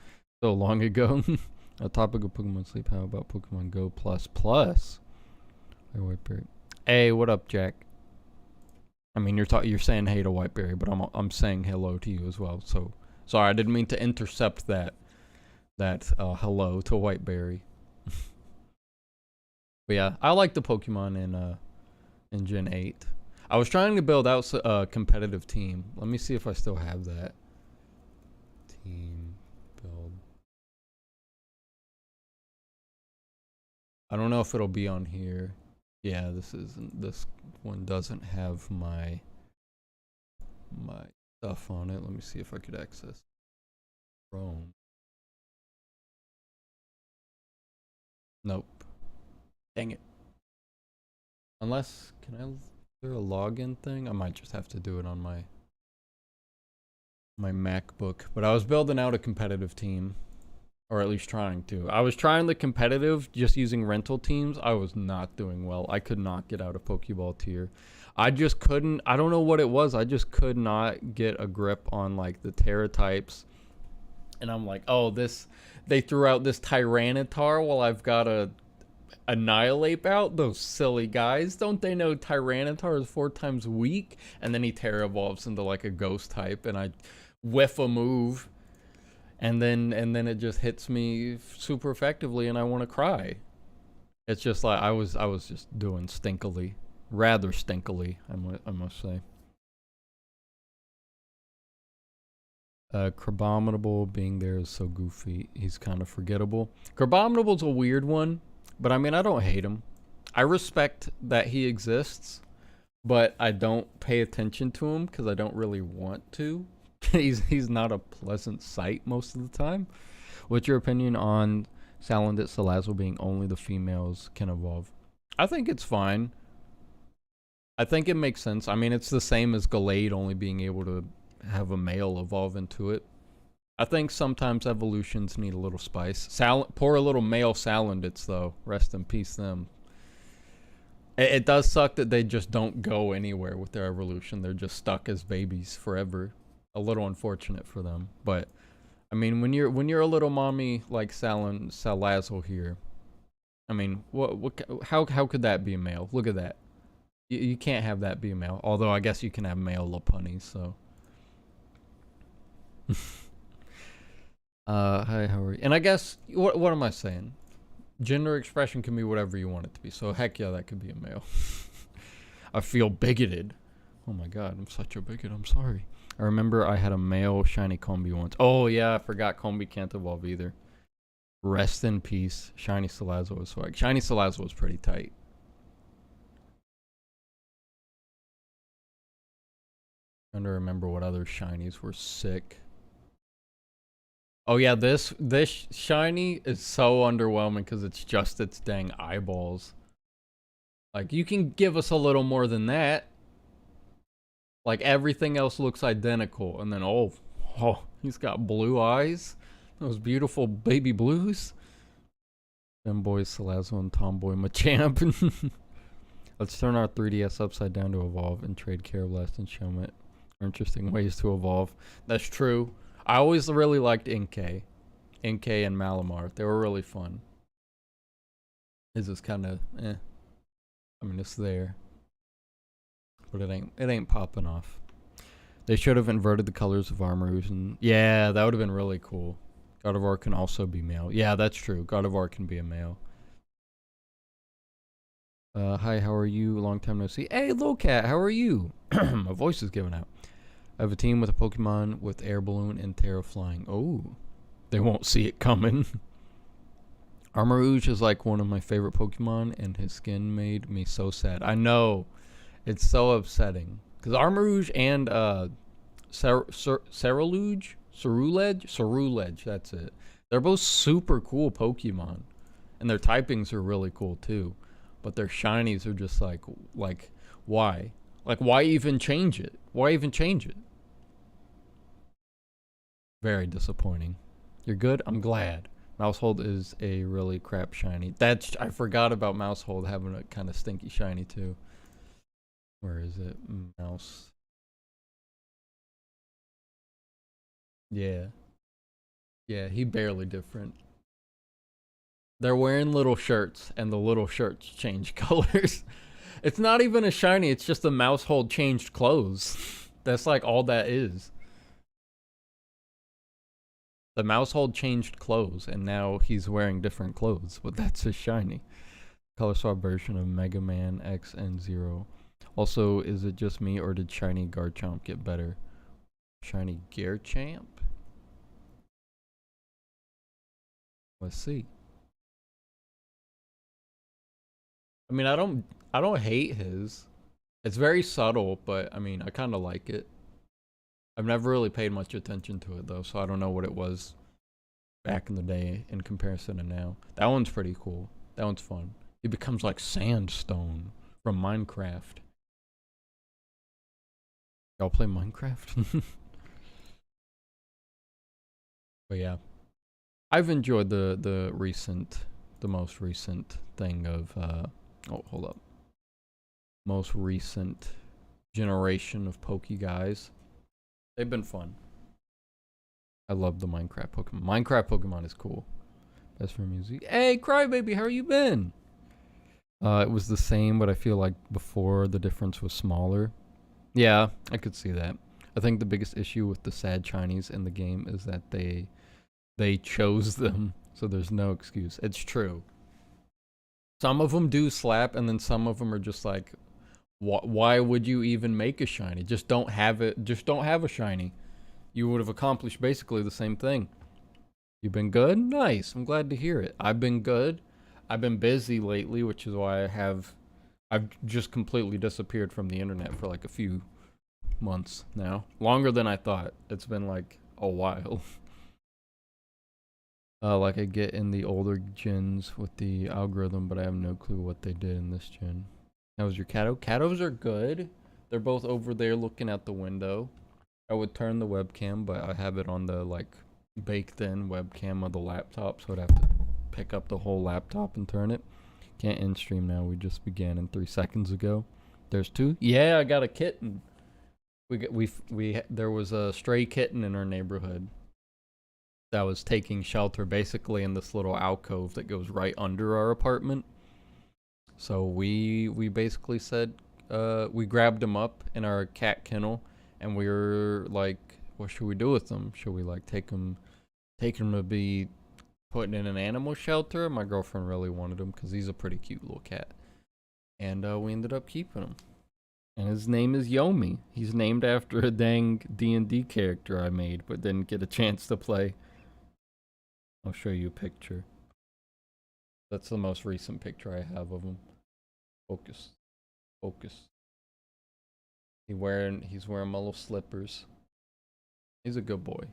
so long ago. A topic of Pokemon Sleep. How about Pokemon Go Plus Plus? Hey, what up, Jack? I mean, you're saying hey to Whiteberry, but I'm saying hello to you as well. So sorry, I didn't mean to intercept that hello to Whiteberry. But yeah, I like the Pokemon in Gen 8. I was trying to build out a competitive team. Let me see if I still have that. Team build. I don't know if it'll be on here. Yeah, this one doesn't have my stuff on it. Let me see if I could access Chrome. Nope. Dang it. Unless, is there a login thing? I might just have to do it on my MacBook. But I was building out a competitive team. Or at least trying to. I was trying the competitive just using rental teams. I was not doing well. I could not get out of Pokeball tier. I just couldn't. I don't know what it was. I just could not get a grip on like the Terra types. And I'm like, oh, they threw out this Tyranitar while I've got a Annihilate out. Those silly guys. Don't they know Tyranitar is 4 times weak? And then he Terra evolves into like a ghost type, and I whiff a move. And then it just hits me super effectively, and I want to cry. It's just like I was just doing stinkily, rather stinkily, I must say. Crabominable being there is so goofy. He's kind of forgettable. Crabominable's a weird one, but I mean, I don't hate him. I respect that he exists, but I don't pay attention to him because I don't really want to. He's not a pleasant sight most of the time. What's your opinion on Salandit Salazzle being only the females can evolve? I think it's fine. I think it makes sense. I mean, it's the same as Gallade only being able to have a male evolve into it. I think sometimes evolutions need a little spice. Poor little male Salandits, though. Rest in peace, them. It does suck that they just don't go anywhere with their evolution. They're just stuck as babies forever. A little unfortunate for them, but I mean, when you're a little mommy like Salazzle here, I mean, how could that be a male? Look at that. You can't have that be a male. Although I guess you can have male Lopunny. So, hi, how are you? And I guess what am I saying? Gender expression can be whatever you want it to be. So heck yeah, that could be a male. I feel bigoted. Oh my god, I'm such a bigot. I'm sorry. I remember I had a male shiny Combi once. Oh yeah, I forgot Combi can't evolve either. Rest in peace. Shiny Salazzle was swag. Shiny Salazzle was pretty tight. Trying to remember what other shinies were sick. Oh yeah, this shiny is so underwhelming because it's just its dang eyeballs. Like, you can give us a little more than that. Like, everything else looks identical, and then oh, he's got blue eyes. Those beautiful baby blues. Femboy Salazzle and Tomboy Machamp. Let's turn our 3DS upside down to evolve and trade Carablast and Shelmet. Interesting ways to evolve. That's true. I always really liked Inkay. Inkay and Malamar. They were really fun. This is kind of eh. I mean, it's there, but it ain't popping off. They should have inverted the colors of Armors, and yeah, that would have been really cool. God of War can also be male. Yeah, that's true. God of War can be a male. Hi, how are you? Long time no see. Hey, Lil Cat, how are you? My voice is giving out. I have a team with a Pokemon with Air Balloon and Terra Flying. Oh, they won't see it coming. Armarouge is like one of my favorite Pokemon, and his skin made me so sad. I know. It's so upsetting. Because Armarouge and Ceruledge, that's it. They're both super cool Pokemon. And their typings are really cool too. But their shinies are just like why? Like, why even change it? Why even change it? Very disappointing. You're good? I'm glad. Mousehold is a really crap shiny. I forgot about Mousehold having a kind of stinky shiny too. Where is it? Mouse. Yeah. Yeah, he barely different. They're wearing little shirts, and the little shirts change colors. It's not even a shiny, it's just a Mousehold changed clothes. That's like all that is. The Mousehold changed clothes, and now he's wearing different clothes, but that's his shiny. Color swap version of Mega Man X and Zero. Also, is it just me, or did shiny Garchomp get better? Shiny Garchomp? Let's see. I mean, I don't hate his. It's very subtle, but I mean, I kind of like it. I've never really paid much attention to it though, so I don't know what it was back in the day in comparison to now. That one's pretty cool. That one's fun. It becomes like sandstone from Minecraft. Y'all play Minecraft? But yeah, I've enjoyed the most recent thing of oh, hold up. Most recent generation of Poke guys. They've been fun. I love the Minecraft Pokemon. Minecraft Pokemon is cool. Best for music. Hey, Crybaby, how you been? It was the same, but I feel like before the difference was smaller. Yeah, I could see that. I think the biggest issue with the sad Chinese in the game is that they chose them, so there's no excuse. It's true. Some of them do slap, and then some of them are just like, why would you even make a shiny? Just don't have it. Just don't have a shiny. You would have accomplished basically the same thing. You've been good? Nice. I'm glad to hear it. I've been good. I've been busy lately, which is why I've just completely disappeared from the internet for like a few months now. Longer than I thought. It's been like a while. Like I get in the older gens with the algorithm, but I have no clue what they did in this gen. How was your Cato? Catos are good. They're both over there looking out the window. I would turn the webcam, but I have it on the like baked in webcam of the laptop, so I'd have to pick up the whole laptop and turn it. Can't end stream now. We just began in 3 seconds ago. There's two. Yeah, I got a kitten. There was a stray kitten in our neighborhood that was taking shelter basically in this little alcove that goes right under our apartment. So we basically said we grabbed him up in our cat kennel, and we were like, what should we do with him? Should we like take him to be put in an animal shelter? My girlfriend really wanted him because he's a pretty cute little cat, and we ended up keeping him. And his name is Yomi. He's named after a dang D&D character I made, but didn't get a chance to play. I'll show you a picture. That's the most recent picture I have of him. Focus. Focus. He's wearing my little slippers. He's a good boy.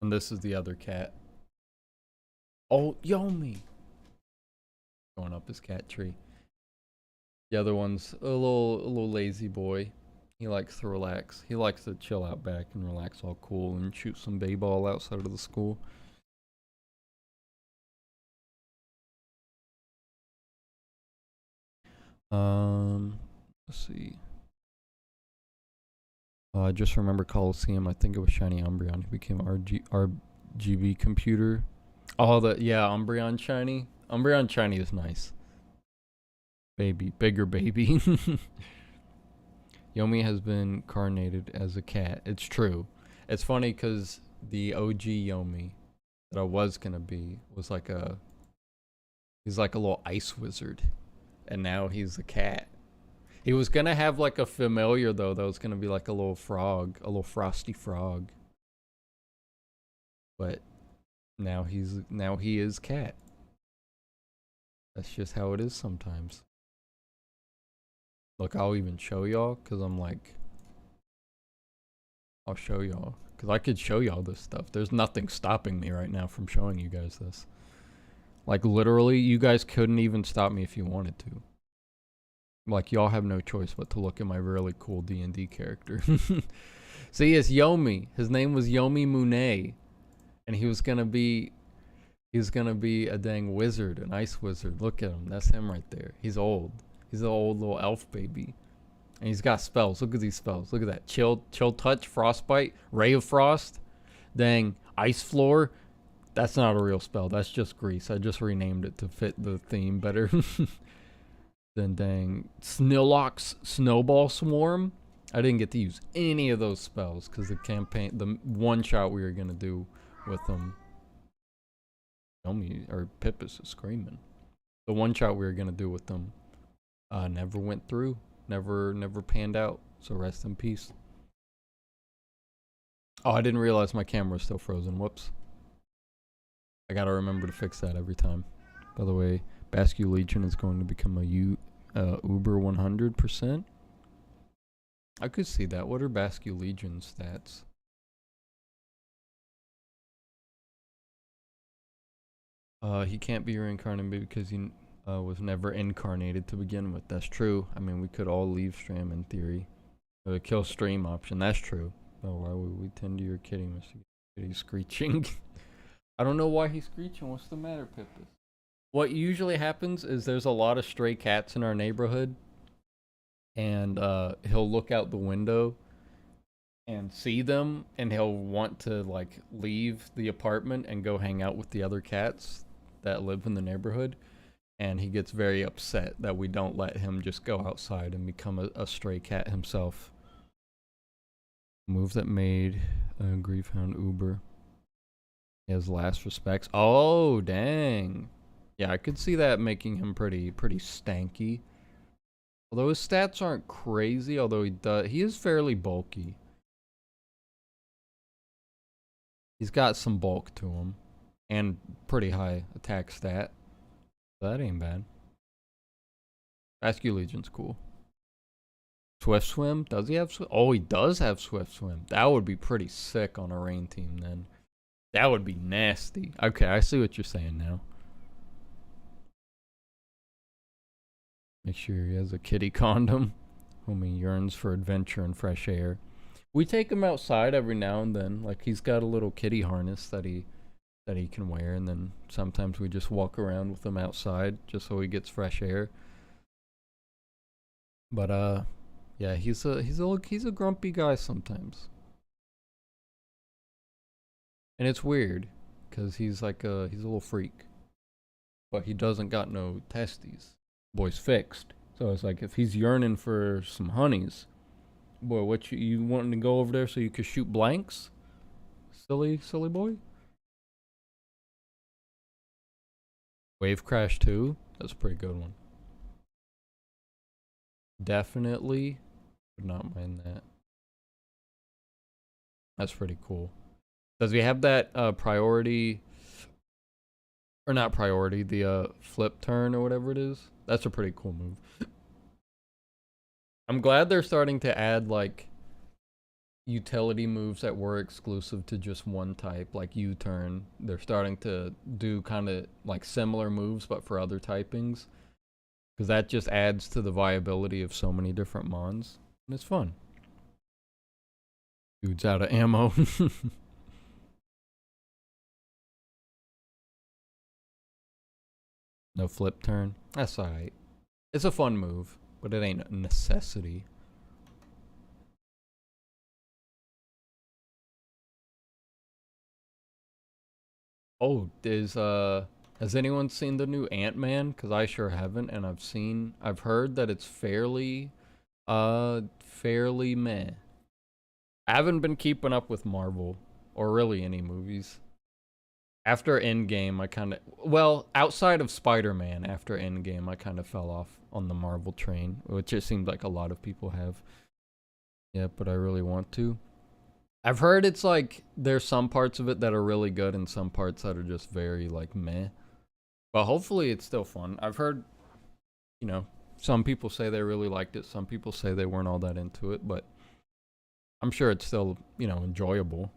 And this is the other cat. Oh, Yomi! Going up his cat tree. The other one's a little lazy boy. He likes to relax. He likes to chill out back and relax all cool and shoot some B-ball outside of the school. Let's see. I just remember Coliseum. I think it was Shiny Umbreon. He became RGB computer. Oh, yeah, Umbreon Shiny. Umbreon Shiny is nice. Baby, bigger baby. Yomi has been carnated as a cat. It's true. It's funny because the OG Yomi that I was gonna be was he's like a little ice wizard, and now he's a cat. He was gonna have like a familiar though that was gonna be like a little frog, a little frosty frog. But now he is cat. That's just how it is sometimes. Look, I'll even show y'all because I'll show y'all because I could show y'all this stuff. There's nothing stopping me right now from showing you guys this. Like literally, you guys couldn't even stop me if you wanted to. Like y'all have no choice but to look at my really cool D&D character. See, it's Yomi. His name was Yomi Mune, and he was gonna be a dang wizard, an ice wizard. Look at him. That's him right there. He's old. He's an old little elf baby. And he's got spells. Look at these spells. Look at that. Chill touch, frostbite, ray of frost, dang, ice floor. That's not a real spell. That's just grease. I just renamed it to fit the theme better. Then dang, Snillock's snowball swarm. I didn't get to use any of those spells because the one shot we were gonna do with them. Yomi or Pippus is screaming. The one shot we were gonna do with them never went through. Never panned out. So rest in peace. Oh, I didn't realize my camera was still frozen. Whoops. I gotta remember to fix that every time. By the way, Basque Legion is going to become a Uber 100%. I could see that. What are Basque Legion stats? He can't be reincarnated because he was never incarnated to begin with. That's true. I mean, we could all leave stream in theory. The kill stream option. That's true. Oh, why would we tend to your kitty, Mr. Kitty screeching? I don't know why he's screeching. What's the matter, Pippus? What usually happens is there's a lot of stray cats in our neighborhood, and he'll look out the window and see them, and he'll want to like leave the apartment and go hang out with the other cats that live in the neighborhood, and he gets very upset that we don't let him just go outside and become a stray cat himself. Move that made Griefhound Uber. He has last respects. Oh, dang. Yeah, I could see that making him pretty stanky. Although his stats aren't crazy, although he is fairly bulky. He's got some bulk to him. And pretty high attack stat. That ain't bad. Basque Legion's cool. Swift Swim? Does he have Oh, he does have Swift Swim. That would be pretty sick on a rain team then. That would be nasty. Okay, I see what you're saying now. Make sure he has a kitty condom. Homie yearns for adventure and fresh air. We take him outside every now and then. Like, he's got a little kitty harness that he can wear, and then sometimes we just walk around with him outside just so he gets fresh air. But yeah, he's a grumpy guy sometimes. And it's weird cuz he's a little freak. But he doesn't got no testes. Boy's fixed. So it's like if he's yearning for some honeys, boy, what you wanting to go over there so you could shoot blanks? Silly boy. Wave Crash 2? That's a pretty good one. Definitely would not mind that. That's pretty cool. Does he have that priority, or not priority, the flip turn or whatever it is? That's a pretty cool move. I'm glad they're starting to add like utility moves that were exclusive to just one type, like U-turn. They're starting to do kind of like similar moves but for other typings, because that just adds to the viability of so many different mons, and it's fun. Dude's out of ammo. No flip turn. That's alright. It's a fun move, but it ain't a necessity. Oh, has anyone seen the new Ant-Man? Cause I sure haven't, and I've heard that it's fairly meh. I haven't been keeping up with Marvel, or really any movies. After Endgame, I kind of, well, outside of Spider-Man, after Endgame, I kind of fell off on the Marvel train, which it seems like a lot of people have. Yeah, but I really want to. I've heard it's like there's some parts of it that are really good and some parts that are just very like meh. But hopefully it's still fun. I've heard, you know, some people say they really liked it, some people say they weren't all that into it, but I'm sure it's still, enjoyable.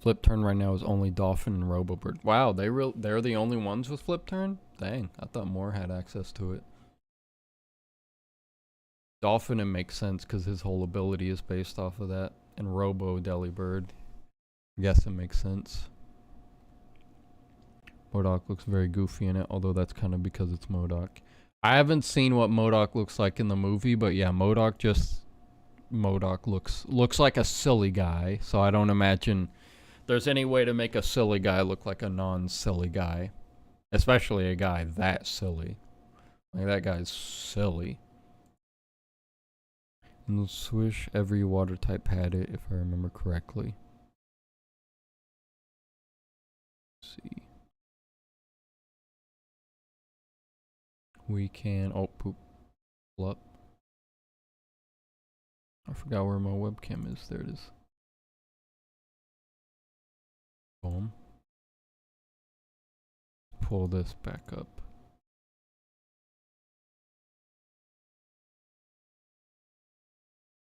Flip turn right now is only Dolphin and Robobird. Wow, they're the only ones with flip turn? Dang, I thought more had access to it. Dolphin, it makes sense because his whole ability is based off of that. And Robo Delibird, I guess it makes sense. MODOK looks very goofy in it, although that's kind of because it's MODOK. I haven't seen what MODOK looks like in the movie, but yeah, MODOK looks like a silly guy, so I don't imagine there's any way to make a silly guy look like a non-silly guy. Especially a guy that silly. Like, that guy's silly. And the Swish, every water type had it, if I remember correctly. Let's see. We can, oh, poop. Up. I forgot where my webcam is. There it is. Boom. Pull this back up.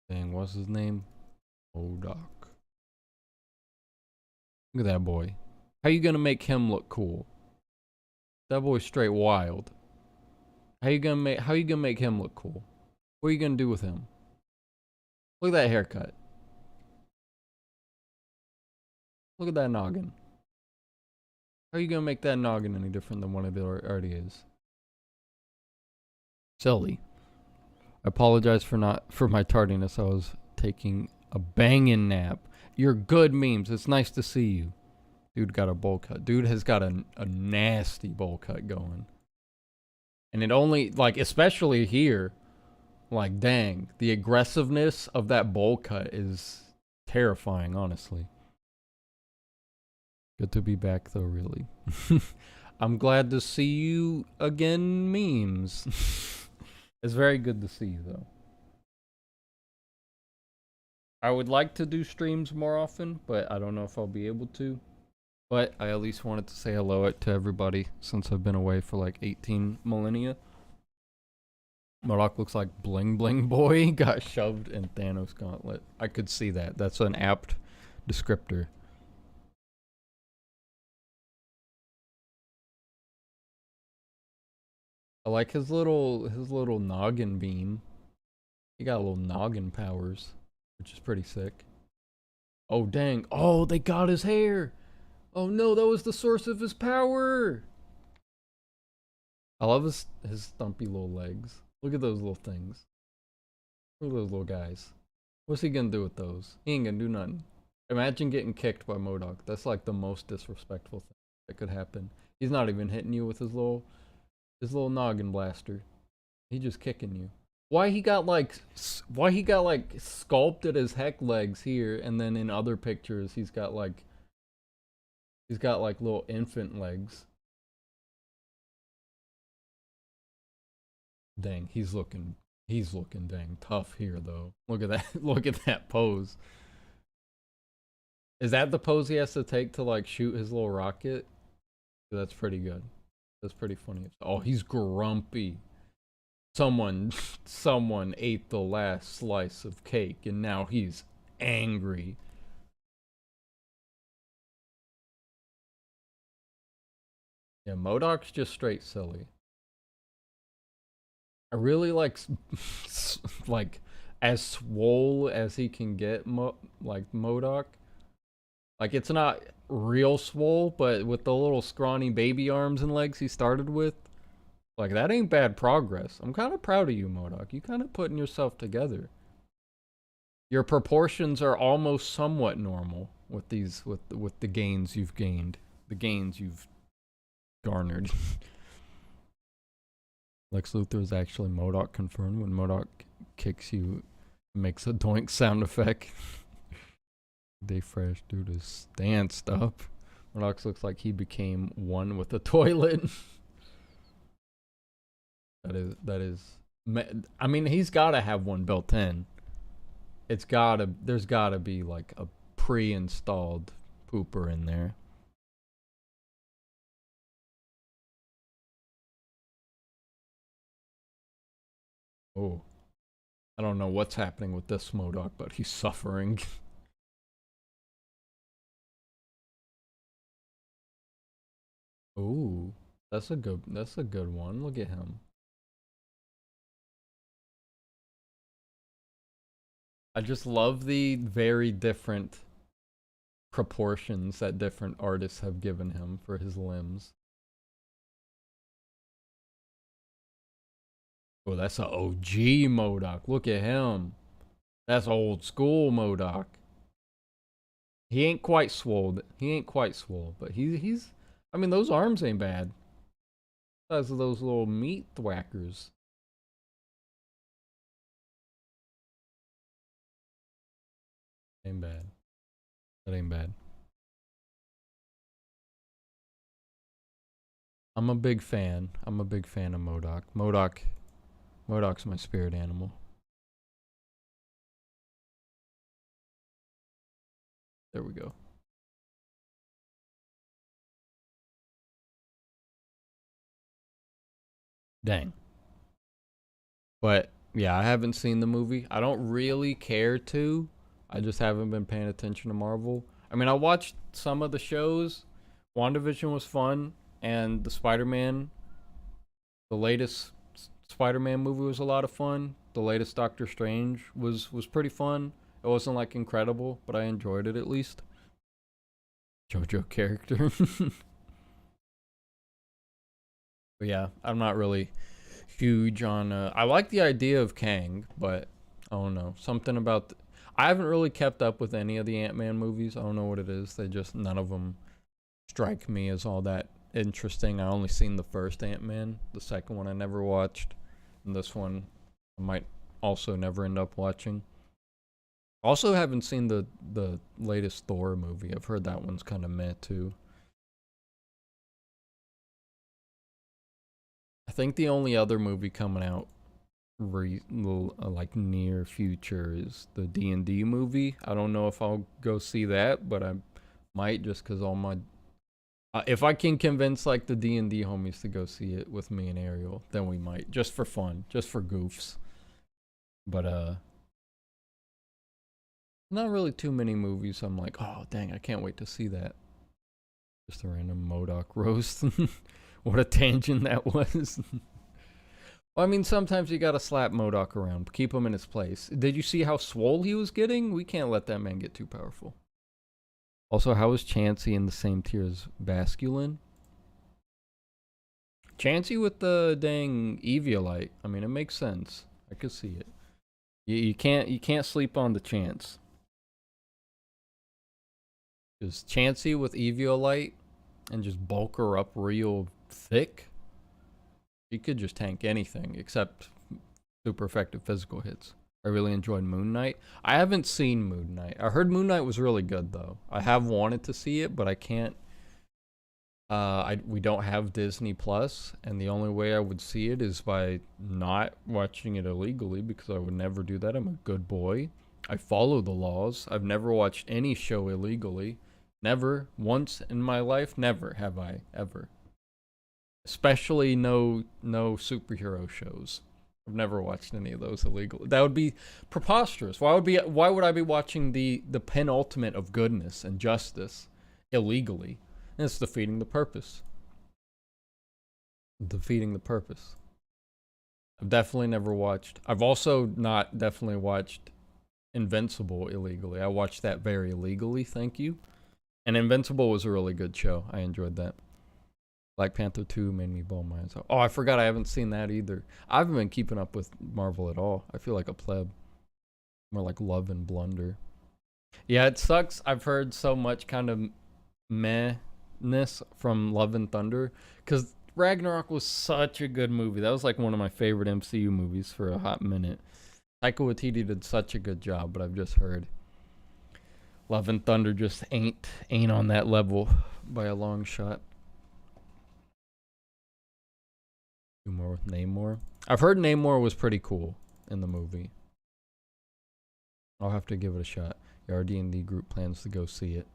Dang, what's his name? MODOK. Look at that boy. How you gonna make him look cool? That boy's straight wild. How you gonna make him look cool? What are you gonna do with him? Look at that haircut. Look at that noggin. How are you gonna make that noggin any different than what it already is? Silly. I apologize for my tardiness. I was taking a banging nap. You're good memes. It's nice to see you. Dude got a bowl cut. Dude has got a nasty bowl cut going. And it only, like, especially here, like, dang, the aggressiveness of that bowl cut is terrifying, honestly. Good to be back, though, really. I'm glad to see you again, memes. It's very good to see you, though. I would like to do streams more often, but I don't know if I'll be able to. But I at least wanted to say hello to everybody since I've been away for like 18 millennia. MODOK looks like Bling Bling Boy got shoved in Thanos Gauntlet. I could see that. That's an apt descriptor. I like his little noggin beam. He got little noggin powers, which is pretty sick. Oh dang. Oh, they got his hair. Oh no, that was the source of his power. I love his stumpy little legs. Look at those little things. Look at those little guys. What's he gonna do with those? He ain't gonna do nothing. Imagine getting kicked by MODOK. That's like the most disrespectful thing that could happen. He's not even hitting you with his little noggin blaster. He just kicking you. Why he got like sculpted as heck legs here, and then in other pictures he's got like little infant legs. Dang, he's looking dang tough here though. Look at that. Look at that pose. Is that the pose he has to take to like shoot his little rocket? That's pretty good. That's pretty funny. Oh, he's grumpy. Someone ate the last slice of cake and now he's angry. Yeah, MODOK's just straight silly. I really like like as swole as he can get like MODOK. Like it's not real swole, but with the little scrawny baby arms and legs he started with, like that ain't bad progress. I'm kind of proud of you, Modok. You kind of putting yourself together. Your proportions are almost somewhat normal with these with the gains you've gained, the gains you've garnered. Lex Luthor is actually Modok confirmed. When Modok kicks you, it makes a doink sound effect. Day fresh dude is stanced up. Modok looks like he became one with the toilet. that is. I mean, he's got to have one built in. There's gotta be like a pre-installed pooper in there. Oh, I don't know what's happening with this Modok, but he's suffering. Ooh, that's a good one. Look at him. I just love the very different proportions that different artists have given him for his limbs. Oh, that's a OG Modok. Look at him. That's old school Modok. He ain't quite swole. He ain't quite swole, but he's. I mean, those arms ain't bad. Size of those little meat thwackers. Ain't bad. That ain't bad. I'm a big fan. I'm a big fan of Modok. Modok's my spirit animal. There we go. Dang. But yeah, I haven't seen the movie. I don't really care to. I just haven't been paying attention to Marvel. I mean, I watched some of the shows. WandaVision was fun, and the latest Spider-Man movie was a lot of fun. The latest Doctor Strange was pretty fun. It wasn't like incredible, but I enjoyed it at least. JoJo character. But yeah, I'm not really huge on. I like the idea of Kang, but I don't know something about. I haven't really kept up with any of the Ant-Man movies. I don't know what it is. They just none of them strike me as all that interesting. I only seen the first Ant-Man. The second one I never watched, and this one I might also never end up watching. Also, haven't seen the latest Thor movie. I've heard that one's kind of meh too. I think the only other movie coming out like near future is the D&D movie. I don't know if I'll go see that, but I might just because all my if I can convince like the D&D homies to go see it with me and Ariel, then we might just for fun, just for goofs. But not really too many movies. I'm like, oh dang, I can't wait to see that. Just a random Modok roast. What a tangent that was. Well, I mean, sometimes you gotta slap Modok around, keep him in his place. Did you see how swole he was getting? We can't let that man get too powerful. Also, how is Chansey in the same tier as Basculin? Chansey with the dang Eviolite. I mean, it makes sense. I could see it. You can't sleep on the chance. Just Chansey with Eviolite and just bulk her up real thick. She could just tank anything except super effective physical hits. I really enjoyed Moon Knight. I haven't seen Moon Knight. I heard Moon Knight was really good though. I have wanted to see it, but I can't. We don't have Disney Plus, and the only way I would see it is by not watching it illegally because I would never do that. I'm a good boy. I follow the laws. I've never watched any show illegally. Never once in my life. Never have I ever. Especially no superhero shows. I've never watched any of those illegally. That would be preposterous. Why would I be watching the penultimate of goodness and justice illegally? And it's defeating the purpose. Defeating the purpose. I've definitely never watched. I've also not definitely watched Invincible illegally. I watched that very illegally, thank you. And Invincible was a really good show. I enjoyed that. Black Panther 2 made me bawl my eyes out. Oh, I forgot I haven't seen that either. I haven't been keeping up with Marvel at all. I feel like a pleb. More like Love and Blunder. Yeah, it sucks. I've heard so much kind of meh-ness from Love and Thunder. Because Ragnarok was such a good movie. That was like one of my favorite MCU movies for a hot minute. Taika Waititi did such a good job, but I've just heard Love and Thunder just ain't on that level by a long shot. Do more with Namor. I've heard Namor was pretty cool in the movie. I'll have to give it a shot. Our D&D group plans to go see it.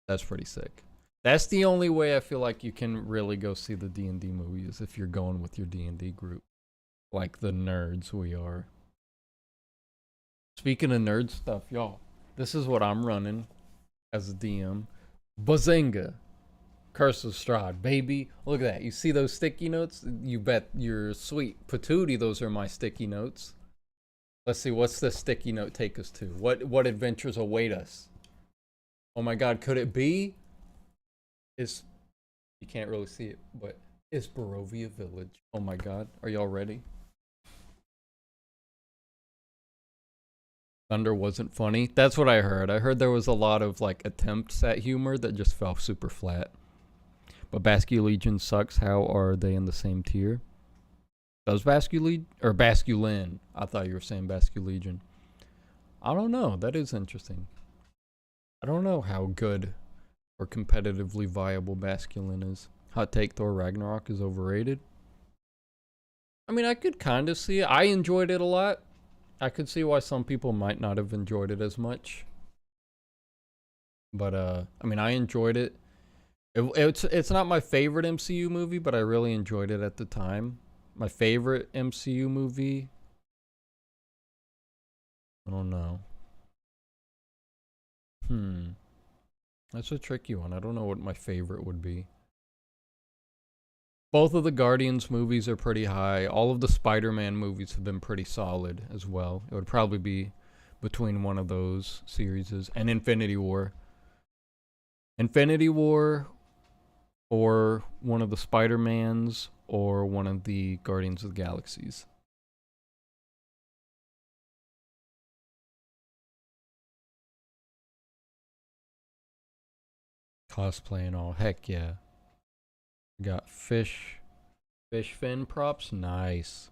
That's pretty sick. That's the only way I feel like you can really go see the D&D movie is if you're going with your D&D group. Like the nerds we are. Speaking of nerd stuff, y'all, this is what I'm running as a DM. Bazinga. Curse of Strahd, baby. Look at that. You see those sticky notes? You bet you're sweet patootie those are my sticky notes. Let's see, what's this sticky note take us to? What adventures await us? Oh my god, could it be? You can't really see it, but it's Barovia Village. Oh my god, are y'all ready? Thunder wasn't funny. That's what I heard. I heard there was a lot of like attempts at humor that just fell super flat. But Basque Legion sucks. How are they in the same tier? Does Basque Legion or Basculin? I thought you were saying Basque Legion. I don't know. That is interesting. I don't know how good or competitively viable Basculin is. Hot take: Thor Ragnarok is overrated. I mean, I could kind of see it. I enjoyed it a lot. I could see why some people might not have enjoyed it as much. But I mean, I enjoyed it. It's not my favorite MCU movie, but I really enjoyed it at the time. My favorite MCU movie? I don't know. That's a tricky one. I don't know what my favorite would be. Both of the Guardians movies are pretty high. All of the Spider-Man movies have been pretty solid as well. It would probably be between one of those series and Infinity War. Infinity War or one of the Spider-Mans or one of the Guardians of the Galaxies. Cosplay and all. Heck yeah. We got fish fin props. Nice.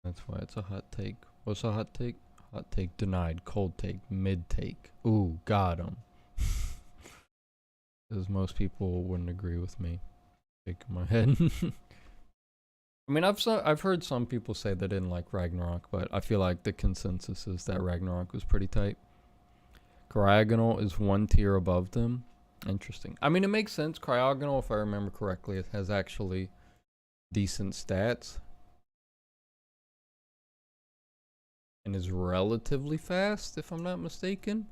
That's why it's a hot take. What's a hot take? Hot take denied. Cold take. Mid take. Ooh, got him. Because most people wouldn't agree with me. Shaking my head. I mean, I've heard some people say they didn't like Ragnarok, but I feel like the consensus is that Ragnarok was pretty tight. Cryogonal is one tier above them. Interesting. I mean, it makes sense. Cryogonal, if I remember correctly, it has actually decent stats. And is relatively fast, if I'm not mistaken.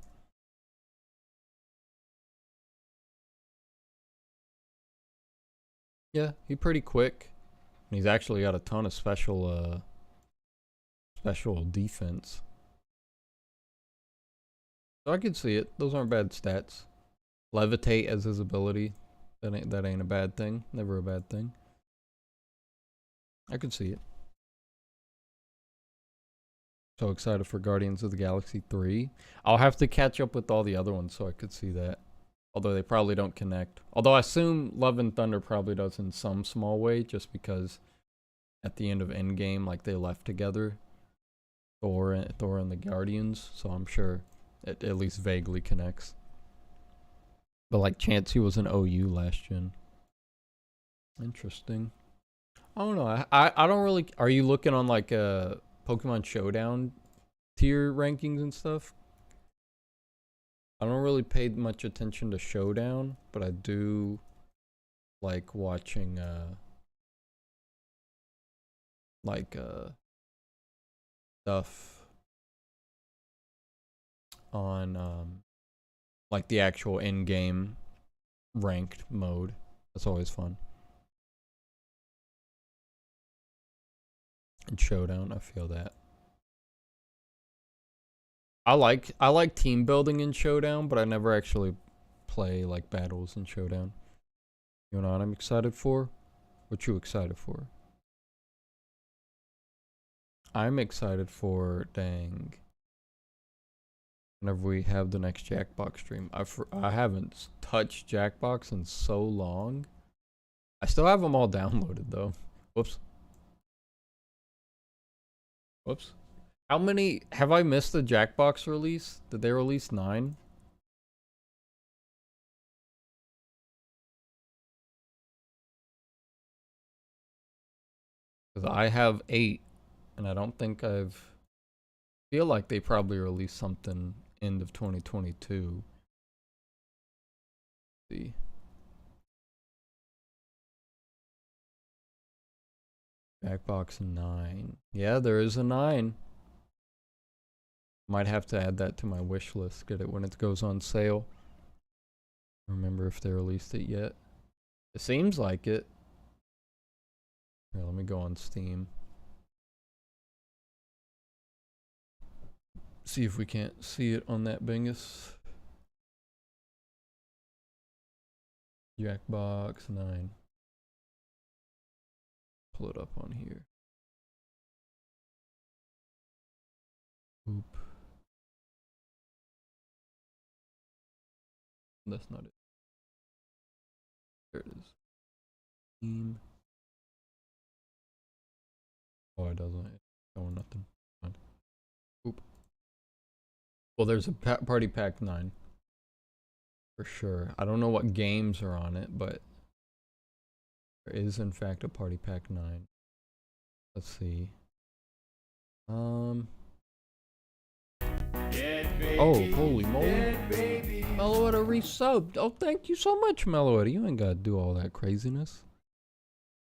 Yeah, he's pretty quick. And he's actually got a ton of special defense. So I could see it. Those aren't bad stats. Levitate as his ability. That ain't a bad thing. Never a bad thing. I could see it. So excited for Guardians of the Galaxy 3. I'll have to catch up with all the other ones so I could see that. Although they probably don't connect. Although I assume Love and Thunder probably does in some small way, just because at the end of Endgame, like they left together. Thor and the Guardians, so I'm sure it at least vaguely connects. But like Chansey was an OU last gen. Interesting. I don't know. I don't really. Are you looking on like Pokemon Showdown tier rankings and stuff? I don't really pay much attention to Showdown, but I do like watching stuff on like the actual in-game ranked mode. That's always fun. And Showdown, I feel that. I like team building in Showdown, but I never actually play like battles in Showdown. You know what I'm excited for? What you excited for? I'm excited for dang. Whenever we have the next Jackbox stream, I haven't touched Jackbox in so long. I still have them all downloaded though. Whoops. Whoops. How many have I missed the Jackbox release? Did they release 9? Because I have 8, and I don't think I've. Feel like they probably released something end of 2022. Let's see. Jackbox 9. Yeah, there is a 9. Might have to add that to my wish list. Get it when it goes on sale. Remember if they released it yet. It seems like it. Here, let me go on Steam. See if we can't see it on that bingus. Jackbox 9. Pull it up on here. Oop. That's not it. There it is. Steam. Oh, it doesn't. It's showing nothing. Oop. Well, there's a Party Pack 9. For sure. I don't know what games are on it, but there is in fact a Party Pack 9. Let's see. Oh, holy moly. Meloetta resubbed. Oh, thank you so much, Meloetta. You ain't gotta do all that craziness.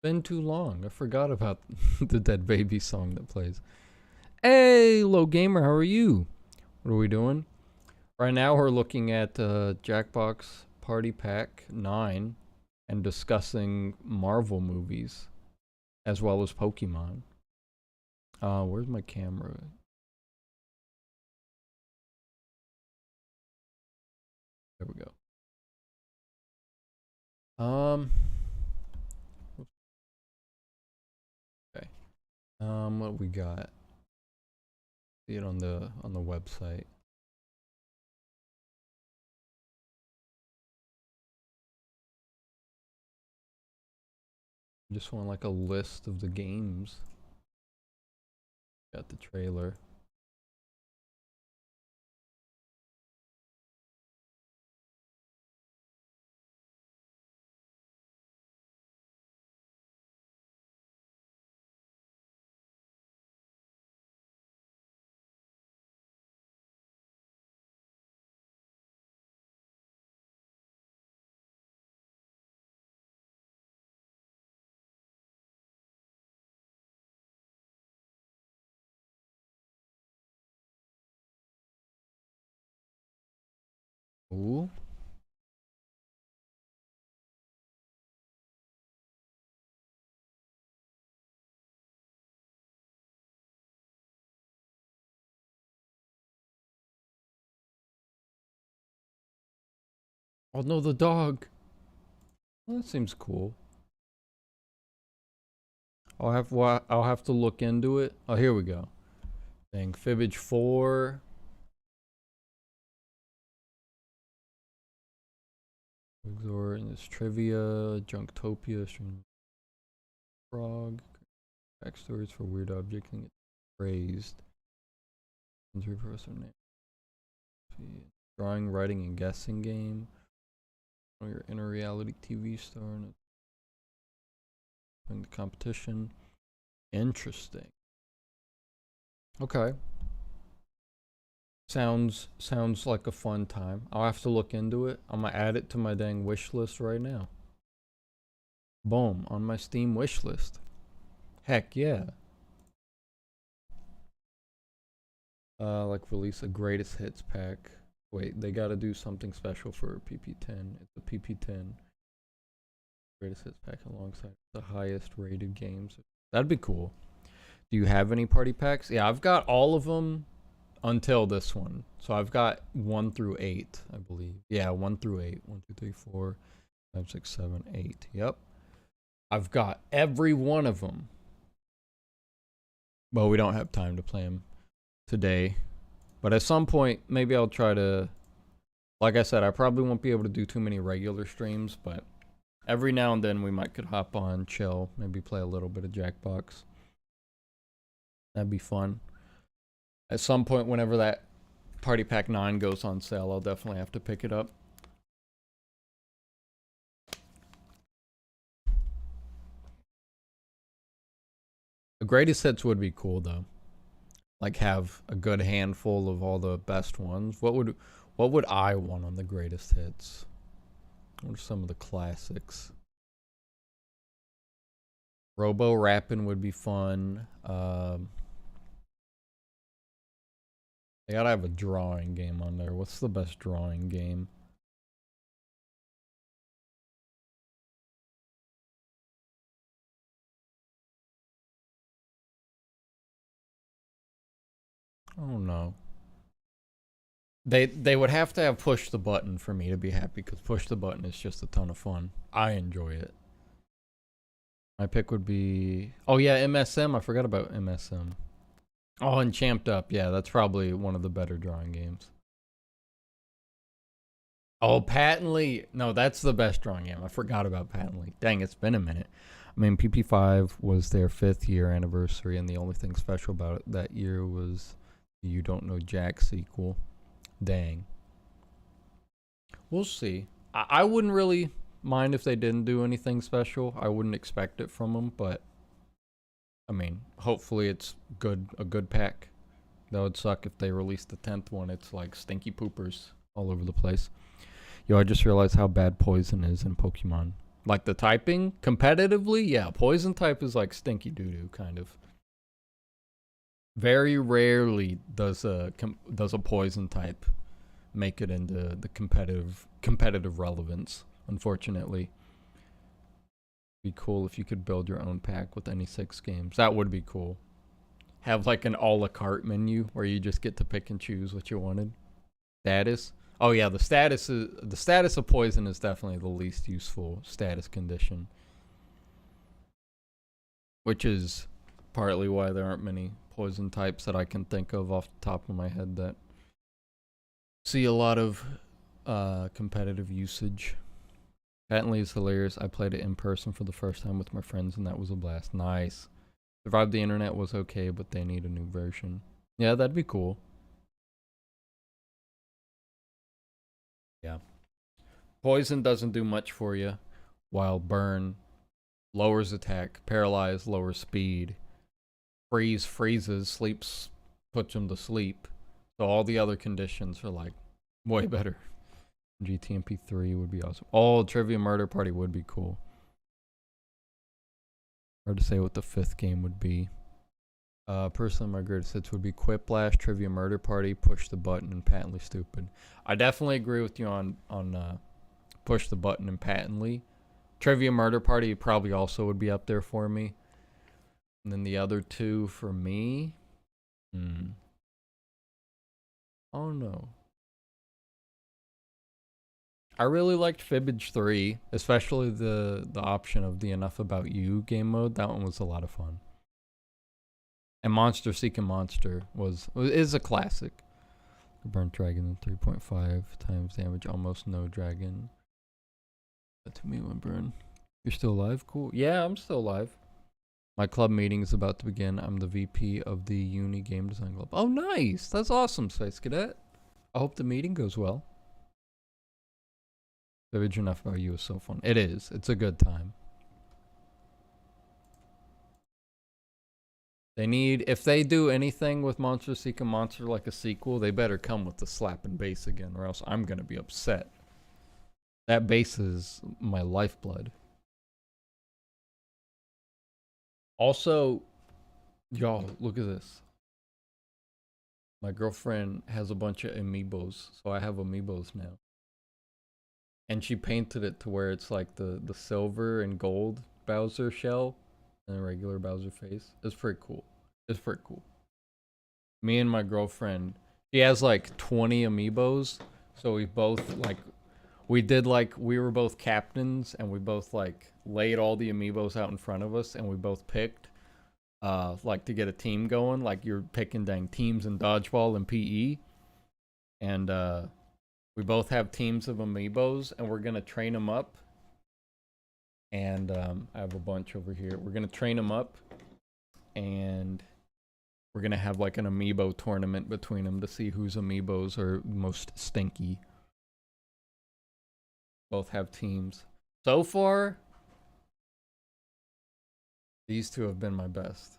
Been too long. I forgot about the Dead Baby song that plays. Hey, Low Gamer, how are you? What are we doing? Right now we're looking at Jackbox Party Pack 9 and discussing Marvel movies as well as Pokemon. Where's my camera? There we go. Okay. What we got? See it on the website. Just want like a list of the games. Got the trailer. Ooh. Oh no, the dog. Well, that seems cool. I'll have to look into it. Oh, here we go. Dang, Fibbage 4. Exhort in this trivia, Junktopia, Stream Frog, backstories for weird objects and get praised. Professor name. Drawing, writing, and guessing game. Your inner reality TV star and the competition. Interesting. Okay. Sounds like a fun time. I'll have to look into it. I'm gonna add it to my dang wish list right now. Boom, on my Steam wish list. Heck yeah. Like release a greatest hits pack. Wait, they gotta do something special for PP10. It's a PP10 greatest hits pack alongside the highest rated games. That'd be cool. Do you have any party packs? Yeah, I've got all of them. until this one. So I've got 1 through 8, I believe. Yeah, 1 through 8. 1, 2, 3, 4, 5, 6, 7, 8. Yep. I've got every one of them. Well, we don't have time to play them today. But at some point, maybe I'll try to... Like I said, I probably won't be able to do too many regular streams, but every now and then we might could hop on, chill, maybe play a little bit of Jackbox. That'd be fun. At some point, whenever that Party Pack 9 goes on sale, I'll definitely have to pick it up. The greatest hits would be cool, though. Like, have a good handful of all the best ones. What would I want on the greatest hits? What are some of the classics? Robo Rappin' would be fun. They gotta have a drawing game on there. What's the best drawing game? I don't know. They would have to have Push the Button for me to be happy, because Push the Button is just a ton of fun. I enjoy it. My pick would be... Oh yeah, MSM. I forgot about MSM. Oh, and Champed Up. Yeah, that's probably one of the better drawing games. Oh, Patently. No, that's the best drawing game. I forgot about Patently. Dang, it's been a minute. I mean, PP5 was their 5th year anniversary, and the only thing special about it that year was the You Don't Know Jack sequel. Dang. We'll see. I wouldn't really mind if they didn't do anything special. I wouldn't expect it from them, but I mean, hopefully it's good, a good pack. That would suck if they released the 10th one. It's like stinky poopers all over the place. Yo, I just realized how bad Poison is in Pokemon. Like the typing, competitively, yeah, Poison type is like stinky doo-doo, kind of. Very rarely does a Poison type make it into the competitive relevance, unfortunately. Be cool if you could build your own pack with any 6 games. That would be cool. Have like an a la carte menu where you just get to pick and choose what you wanted. Status. Oh yeah, the status of Poison is definitely the least useful status condition. Which is partly why there aren't many Poison types that I can think of off the top of my head that see a lot of competitive usage. Patently is hilarious. I played it in person for the first time with my friends, and that was a blast. Nice. Survived the Internet was okay, but they need a new version. Yeah, that'd be cool. Yeah. Poison doesn't do much for you, while Burn lowers attack, Paralyze lowers speed, Freeze freezes, Sleeps puts him to sleep. So all the other conditions are like way better. GTMP3 would be awesome. Oh, Trivia Murder Party would be cool. Hard to say what the 5th game would be. Personally, my greatest hits would be Quiplash, Trivia Murder Party, Push the Button, and Patently Stupid. I definitely agree with you on Push the Button and Patently. Trivia Murder Party probably also would be up there for me. And then the other 2 for me... Oh no. I really liked Fibbage 3, especially the option of the Enough About You game mode. That one was a lot of fun. And Monster Seeking Monster is a classic. Burnt Dragon 3.5 times damage, almost no dragon. That to me one burn. You're still alive? Cool. Yeah, I'm still alive. My club meeting is about to begin. I'm the VP of the Uni Game Design Club. Oh, nice. That's awesome, Space Cadet. I hope the meeting goes well. Savage Enough About You is so fun. It is. It's a good time. They need, if they do anything with Monster Seeking Monster like a sequel, they better come with the slapping bass again, or else I'm gonna be upset. That bass is my lifeblood. Also, y'all, look at this. My girlfriend has a bunch of amiibos, so I have amiibos now. And she painted it to where it's like the silver and gold Bowser shell and a regular Bowser face. It's pretty cool. It's pretty cool. Me and my girlfriend She has like 20 amiibos, so we both like we were both captains and we both like laid all the amiibos out in front of us and we both picked like to get a team going, like you're picking dang teams in dodgeball and PE. And we both have teams of amiibos and we're gonna train them up. And I have a bunch over here. We're gonna train them up and we're gonna have like an amiibo tournament between them to see whose amiibos are most stinky. Both have teams. So far, these two have been my best.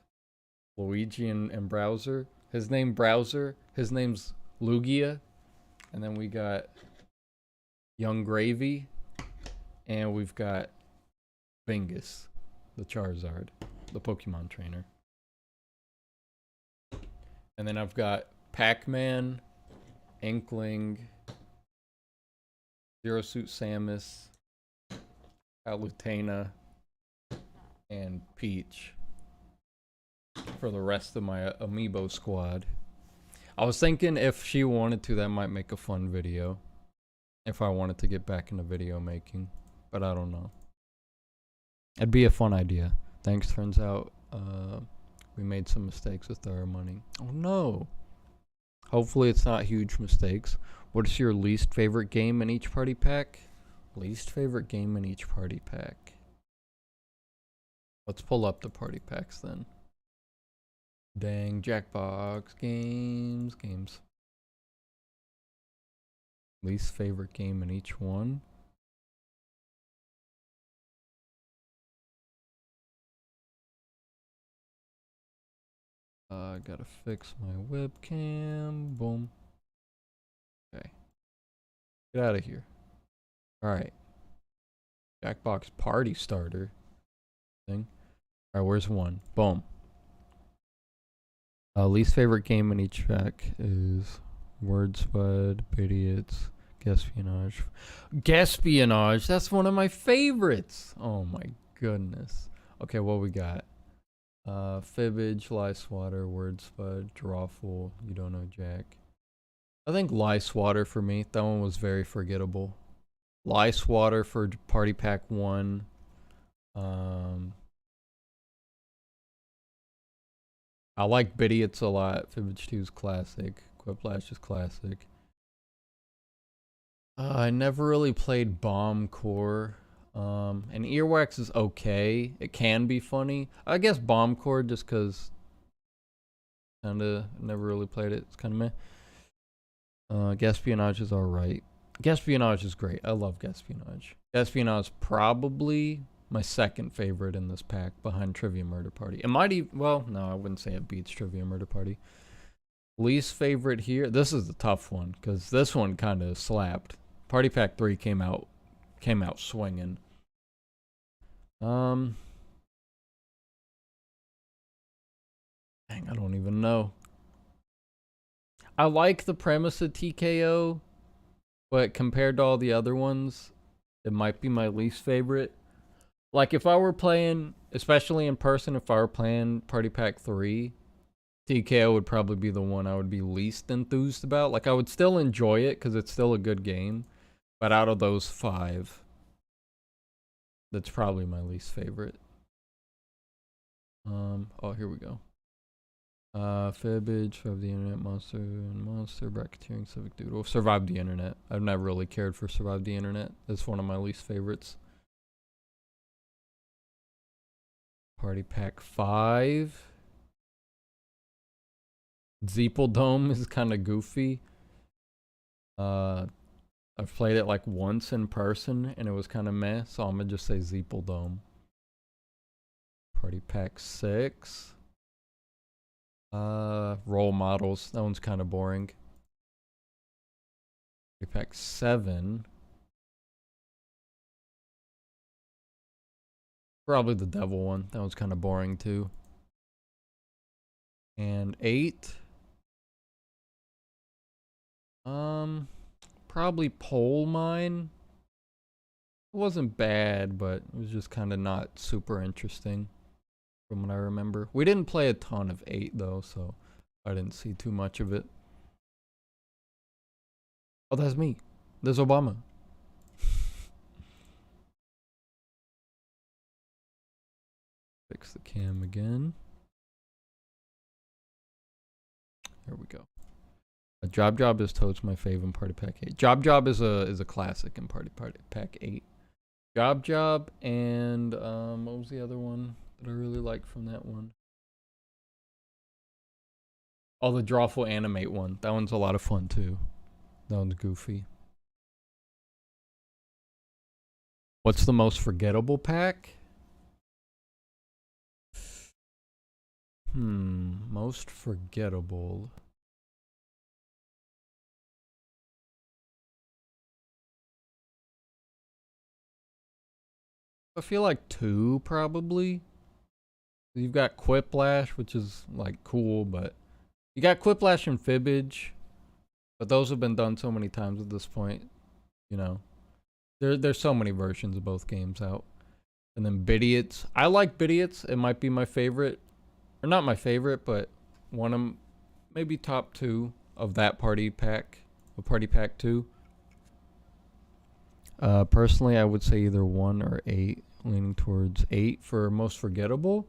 Luigi and Browser. His name Browser. His name's Lugia. And then we got Young Gravy. And we've got Bingus, the Charizard, the Pokemon trainer. And then I've got Pac-Man, Inkling, Zero Suit Samus, Palutena, and Peach for the rest of my amiibo squad. I was thinking if she wanted to, that might make a fun video. If I wanted to get back into video making. But I don't know. It'd be a fun idea. Thanks, turns out we made some mistakes with our money. Oh no. Hopefully it's not huge mistakes. What's your least favorite game in each party pack? Least favorite game in each party pack. Let's pull up the party packs then. Dang, Jackbox games. Least favorite game in each one. I gotta fix my webcam. Boom. Okay. Get out of here. Alright. Jackbox party starter thing. Alright, where's one? Boom. Least favorite game in each pack is Word Spud, Idiots, Gaspionage. Gaspionage! That's one of my favorites! Oh my goodness. Okay, what we got? Fibbage, Lie Swatter, Word Spud, Drawful, You Don't Know Jack. I think Lie Swatter for me. That one was very forgettable. Lie Swatter for Party Pack 1. I like Bidiots a lot. Fibbage 2 is classic. Quiplash is classic. I never really played Bomb Core. And Earwax is okay. It can be funny. I guess Bomb Core just because kinda never really played it. It's kinda meh. Gaspionage is alright. Gaspionage is great. I love Gaspionage. Gaspionage is probably my second favorite in this pack behind Trivia Murder Party. It might even, well, no, I wouldn't say it beats Trivia Murder Party. Least favorite here. This is the tough one because this one kind of slapped. Party Pack 3 came out swinging. Dang, I don't even know. I like the premise of TKO, but compared to all the other ones, it might be my least favorite. Like if I were playing, especially in person, if I were playing Party Pack 3, TKO would probably be the one I would be least enthused about. Like I would still enjoy it because it's still a good game, but out of those 5, that's probably my least favorite. Oh, here we go. Fibbage, Survive the Internet, Monster, Bracketeering, Civic Doodle. Survive the Internet. I've never really cared for Survive the Internet. It's one of my least favorites. Party Pack 5. Zeeple Dome is kind of goofy. I've played it like once in person and it was kind of meh, so I'm gonna just say Zeeple Dome. Party Pack 6. Role Models. That one's kind of boring. Party Pack 7. Probably the Devil one. That one's kind of boring too. And 8. Probably Pole Mine. It wasn't bad, but it was just kind of not super interesting from what I remember. We didn't play a ton of 8 though, so I didn't see too much of it. Oh, that's me. There's Obama. Fix the cam again. There we go. Job is totes my fave in Party Pack 8. Job is a classic in Party Pack 8. Job and what was the other one that I really liked from that one? Oh, the Drawful Animate one. That one's a lot of fun too. That one's goofy. What's the most forgettable pack? Most forgettable. I feel like 2 probably. You've got Quiplash, which is like cool, but you got Quiplash and Fibbage, but those have been done so many times at this point. You know, there's so many versions of both games out. And then Bidiots. I like Bidiots. It might be my favorite, or not my favorite, but one of maybe top 2 of that Party Pack, of Party Pack 2. Personally, I would say either 1 or 8, leaning towards 8 for most forgettable.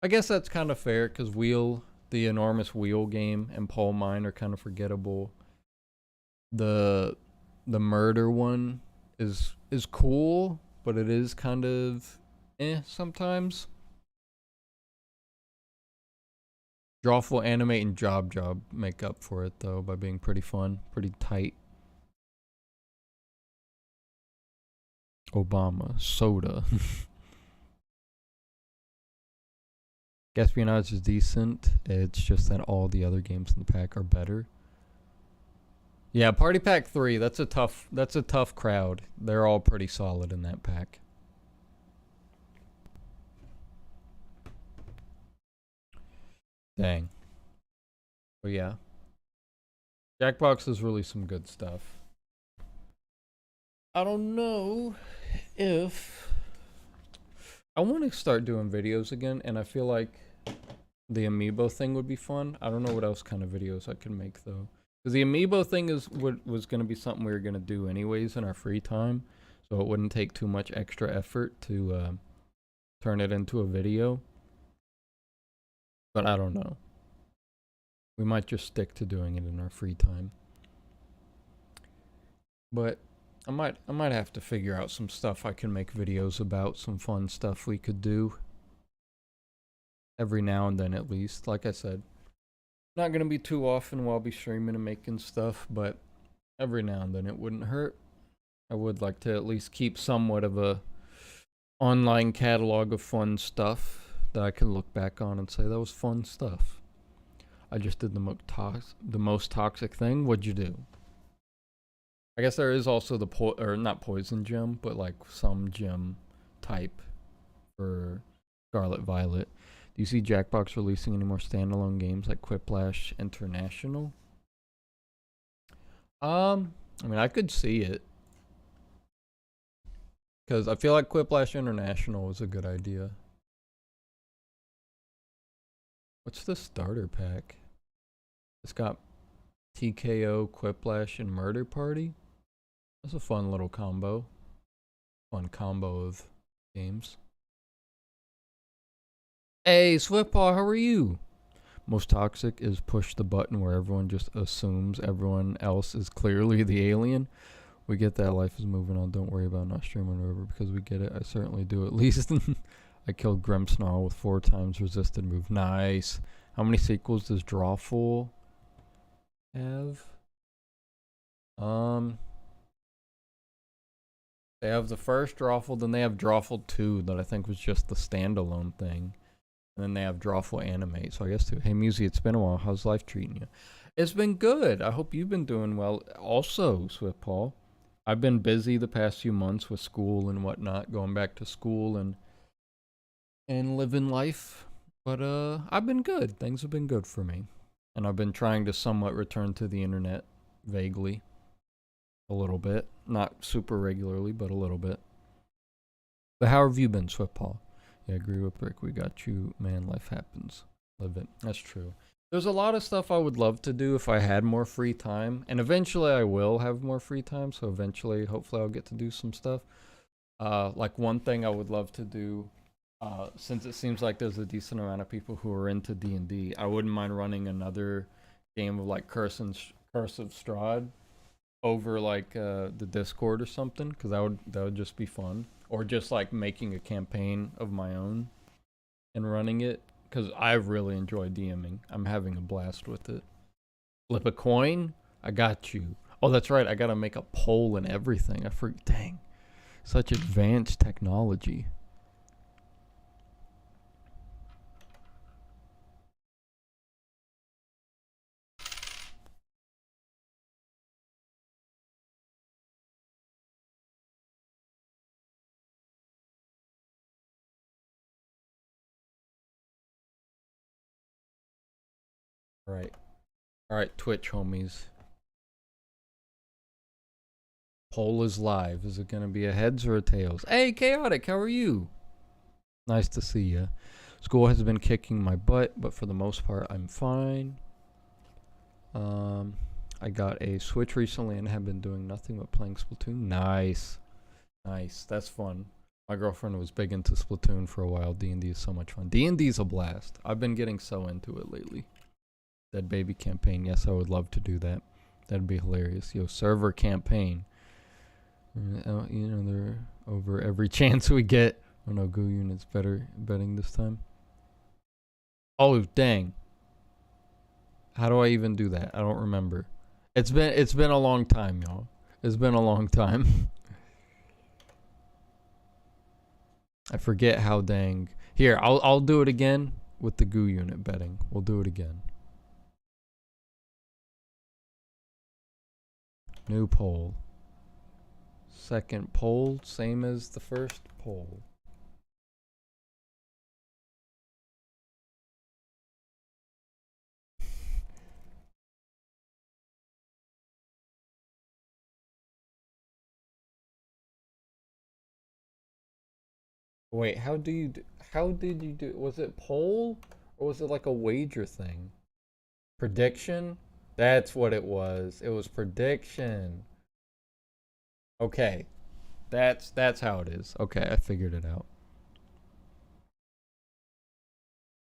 I guess that's kind of fair because the enormous wheel game and Pole Mine are kind of forgettable. The murder one is cool, but it is kind of sometimes. Drawful Animate and Job make up for it though by being pretty fun, pretty tight. Obama, soda. Espionage is decent. It's just that all the other games in the pack are better. Yeah, Party Pack 3, that's a tough crowd. They're all pretty solid in that pack. Dang. But yeah. Jackbox is really some good stuff. I don't know if I want to start doing videos again, and I feel like the amiibo thing would be fun. I don't know what else kind of videos I can make though. Because the amiibo thing was going to be something we were going to do anyways in our free time. So it wouldn't take too much extra effort to turn it into a video. But I don't know. We might just stick to doing it in our free time. But I might have to figure out some stuff I can make videos about, some fun stuff we could do. Every now and then at least. Like I said, not gonna be too often while I'll be streaming and making stuff, but every now and then it wouldn't hurt. I would like to at least keep somewhat of a online catalog of fun stuff that I can look back on and say that was fun stuff. I just did the most toxic thing. What'd you do? I guess there is also the not poison gem, but like some gem type for Scarlet Violet. Do you see Jackbox releasing any more standalone games like Quiplash International? I mean, I could see it. Because I feel like Quiplash International was a good idea. What's the starter pack? It's got TKO, Quiplash, and Murder Party. That's a fun little combo. Fun combo of games. Hey, Swiftpaw, how are you? Most toxic is push the button where everyone just assumes everyone else is clearly the alien. We get that life is moving on. Don't worry about not streaming or whatever because we get it. I certainly do at least. I killed Grimmsnarl with 4 times resisted move. Nice. How many sequels does Drawful have? They have the first Drawful, then they have Drawful 2 that I think was just the standalone thing. And then they have Drawful Animate. So I guess too. Hey Musi, it's been a while. How's life treating you? It's been good. I hope you've been doing well. Also, Swift Paul, I've been busy the past few months with school and whatnot, going back to school and living life. But I've been good. Things have been good for me. And I've been trying to somewhat return to the internet vaguely. A little bit. Not super regularly, but a little bit. But how have you been, Swift Paul? Yeah, I agree with Brick. We got you, man. Life happens. Live it. That's true. There's a lot of stuff I would love to do if I had more free time, and eventually I will have more free time. So eventually, hopefully, I'll get to do some stuff. Like one thing I would love to do, since it seems like there's a decent amount of people who are into D&D, I wouldn't mind running another game of like Curse of Strahd over like the Discord or something, because that would just be fun. Or just like making a campaign of my own and running it, because I really enjoy DMing. I'm having a blast with it. Flip a coin? I got you. Oh, that's right. I gotta make a poll and everything. Dang, such advanced technology. All right, Twitch homies. Poll is live. Is it gonna be a heads or a tails? Hey, Chaotic, how are you? Nice to see ya. School has been kicking my butt, but for the most part, I'm fine. I got a Switch recently and have been doing nothing but playing Splatoon. Nice. Nice. That's fun. My girlfriend was big into Splatoon for a while. D&D is so much fun. D&D is a blast. I've been getting so into it lately. Dead Baby campaign. Yes, I would love to do that. That'd be hilarious. Yo, server campaign. You know, they're over every chance we get. Oh no, Goo Unit's better betting this time. Oh, dang. How do I even do that? I don't remember. It's been a long time, y'all. It's been a long time. I forget how dang. Here, I'll do it again with the Goo Unit betting. We'll do it again. New poll. Second poll, same as the first poll. Wait, how did you do? Was it poll or was it like a wager thing? Prediction? That's what it was. It was prediction. Okay. That's how it is. Okay, I figured it out.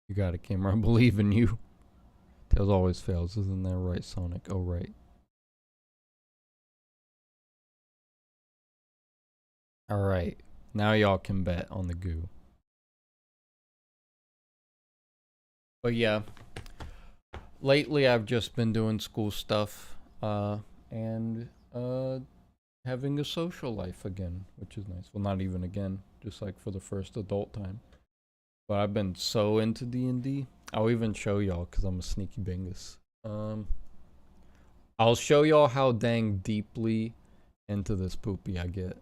You got it, Cameron. I believe in you. Tails always fails, isn't that right, Sonic? Oh right. Alright. Now y'all can bet on the goo. But yeah. Lately I've just been doing school stuff, and having a social life again, which is nice. Well, not even again, just like for the first adult time. But I've been so into D&D. I'll even show y'all because I'm a sneaky bingus. I'll show y'all how dang deeply into this poopy I get.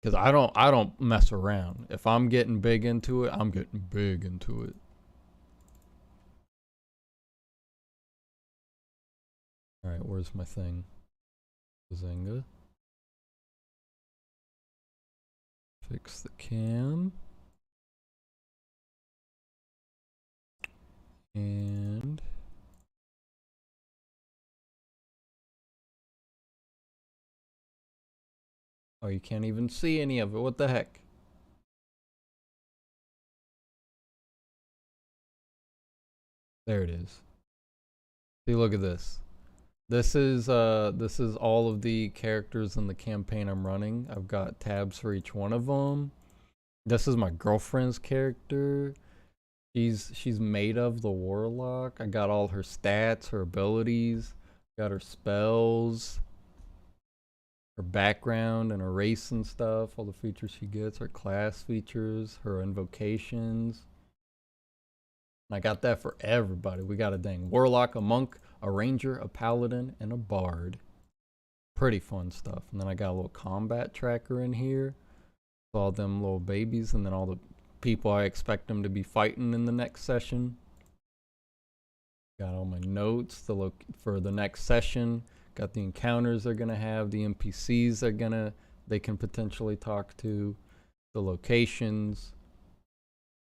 Cause I don't mess around. If I'm getting big into it, I'm getting big into it. All right, where's my thing? Zynga. Fix the cam. And oh, you can't even see any of it. What the heck? There it is. See, look at this. This is all of the characters in the campaign I'm running. I've got tabs for each one of them. This is my girlfriend's character. She's made of the warlock. I got all her stats, her abilities, got her spells, her background and her race and stuff, all the features she gets, her class features, her invocations. And I got that for everybody. We got a dang warlock, a monk, a ranger, a paladin, and a bard. Pretty fun stuff. And then I got a little combat tracker in here. All them little babies, and then all the people I expect them to be fighting in the next session. Got all my notes for the next session. Got the encounters they're gonna have, the NPCs they can potentially talk to, the locations,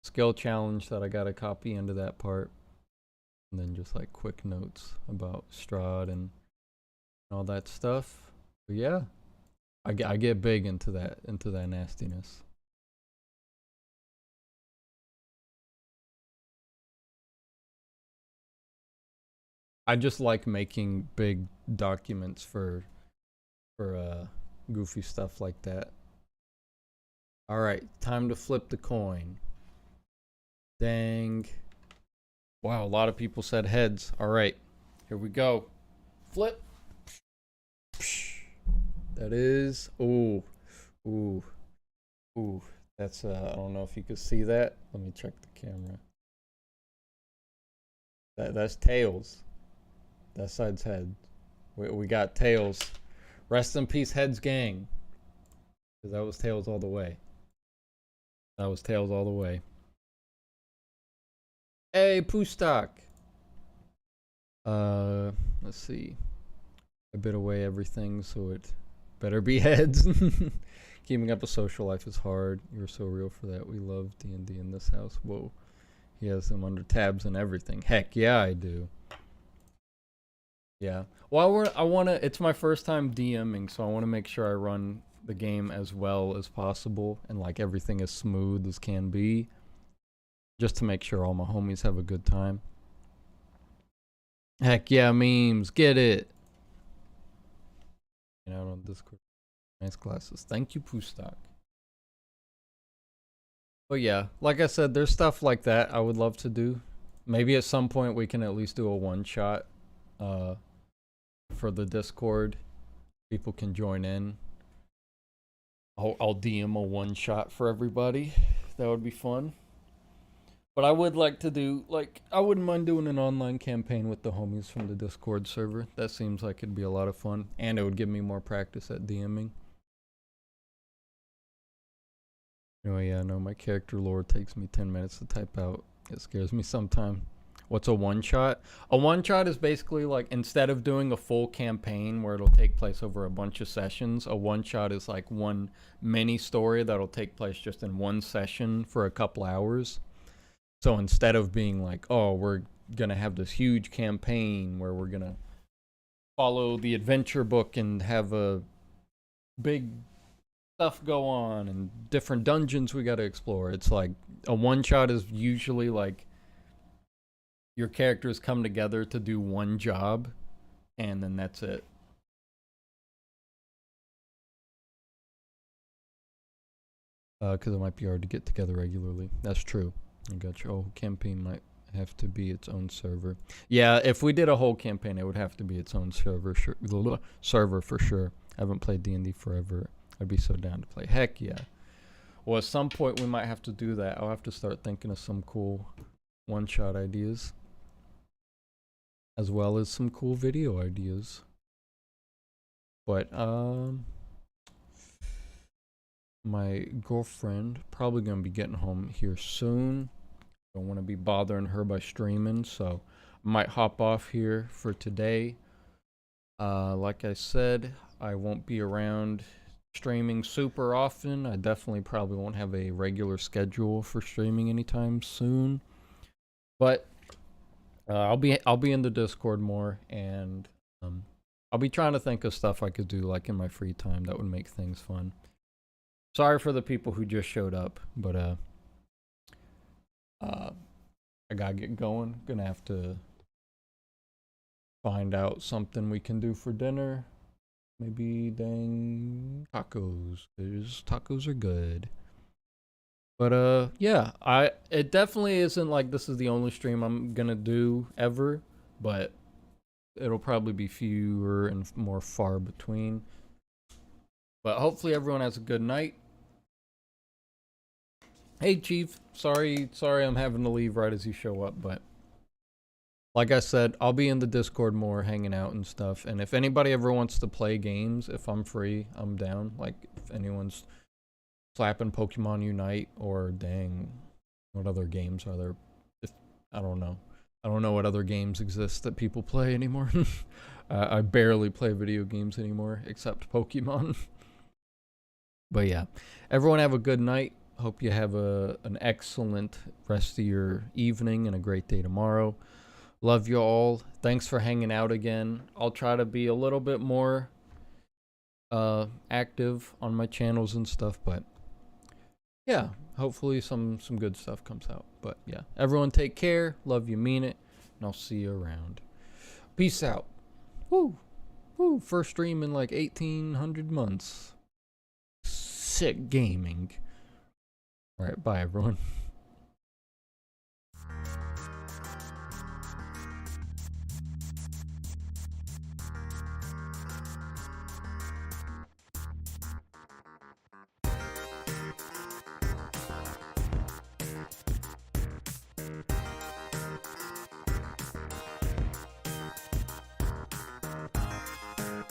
skill challenge that I gotta copy into that part. and then just like quick notes about Strahd and all that stuff. But yeah, I get big into that nastiness. I just like making big documents for goofy stuff like that. All right, time to flip the coin. Dang. Wow, a lot of people said heads. All right, here we go. Flip. That is. Ooh. Ooh. Ooh. That's, I don't know if you could see that. Let me check the camera. That's tails. That side's head. We got tails. Rest in peace, heads gang. Because that was tails all the way. That was tails all the way. Hey, Pustak. Let's see. I bit away everything, so it better be heads. Keeping up a social life is hard. You're so real for that. We love D&D in this house. Whoa. He has them under tabs and everything. Heck yeah, I do. Yeah. Well, it's my first time DMing, so I want to make sure I run the game as well as possible and like everything as smooth as can be. Just to make sure all my homies have a good time. Heck yeah, memes. Get it. You know, on Discord. Nice glasses. Thank you, Pustak. But yeah, like I said, there's stuff like that I would love to do. Maybe at some point we can at least do a one-shot for the Discord. People can join in. I'll DM a one-shot for everybody. That would be fun. But I would like to do, like, I wouldn't mind doing an online campaign with the homies from the Discord server. That seems like it'd be a lot of fun. And it would give me more practice at DMing. Anyway, yeah, no, my character lore takes me 10 minutes to type out. It scares me sometimes. What's a one-shot? A one-shot is basically like, instead of doing a full campaign where it'll take place over a bunch of sessions, a one-shot is like one mini story that'll take place just in one session for a couple hours. So instead of being like, oh, we're going to have this huge campaign where we're going to follow the adventure book and have a big stuff go on and different dungeons we got to explore. It's like a one shot is usually like your characters come together to do one job and then that's it. Because it might be hard to get together regularly. That's true. I got your whole campaign might have to be its own server. Yeah, if we did a whole campaign, it would have to be its own server for sure. I haven't played D&D forever. I'd be so down to play. Heck yeah. Well, at some point we might have to do that. I'll have to start thinking of some cool one-shot ideas. As well as some cool video ideas. But, my girlfriend probably gonna be getting home here soon. Don't want to be bothering her by streaming, so I might hop off here for today. Like I said, I won't be around streaming super often. I definitely probably won't have a regular schedule for streaming anytime soon. But I'll be in the Discord more, and I'll be trying to think of stuff I could do like in my free time that would make things fun. Sorry for the people who just showed up, but I gotta get going. Gonna have to find out something we can do for dinner. Maybe dang tacos, because tacos are good. But yeah, it definitely isn't like this is the only stream I'm gonna do ever, but it'll probably be fewer and more far between. But hopefully everyone has a good night. Hey Chief, sorry I'm having to leave right as you show up, but like I said, I'll be in the Discord more, hanging out and stuff. And if anybody ever wants to play games, if I'm free, I'm down. Like if anyone's slapping Pokemon Unite or dang, what other games are there? I don't know. I don't know what other games exist that people play anymore. I barely play video games anymore, except Pokemon. But yeah, everyone have a good night. Hope you have an excellent rest of your evening and a great day tomorrow. Love you all. Thanks for hanging out again. I'll try to be a little bit more active on my channels and stuff, but yeah, hopefully some good stuff comes out. But yeah, everyone take care. Love you, mean it, and I'll see you around. Peace out. Woo. Woo. First stream in like 1800 months. Sick gaming. All right, bye everyone.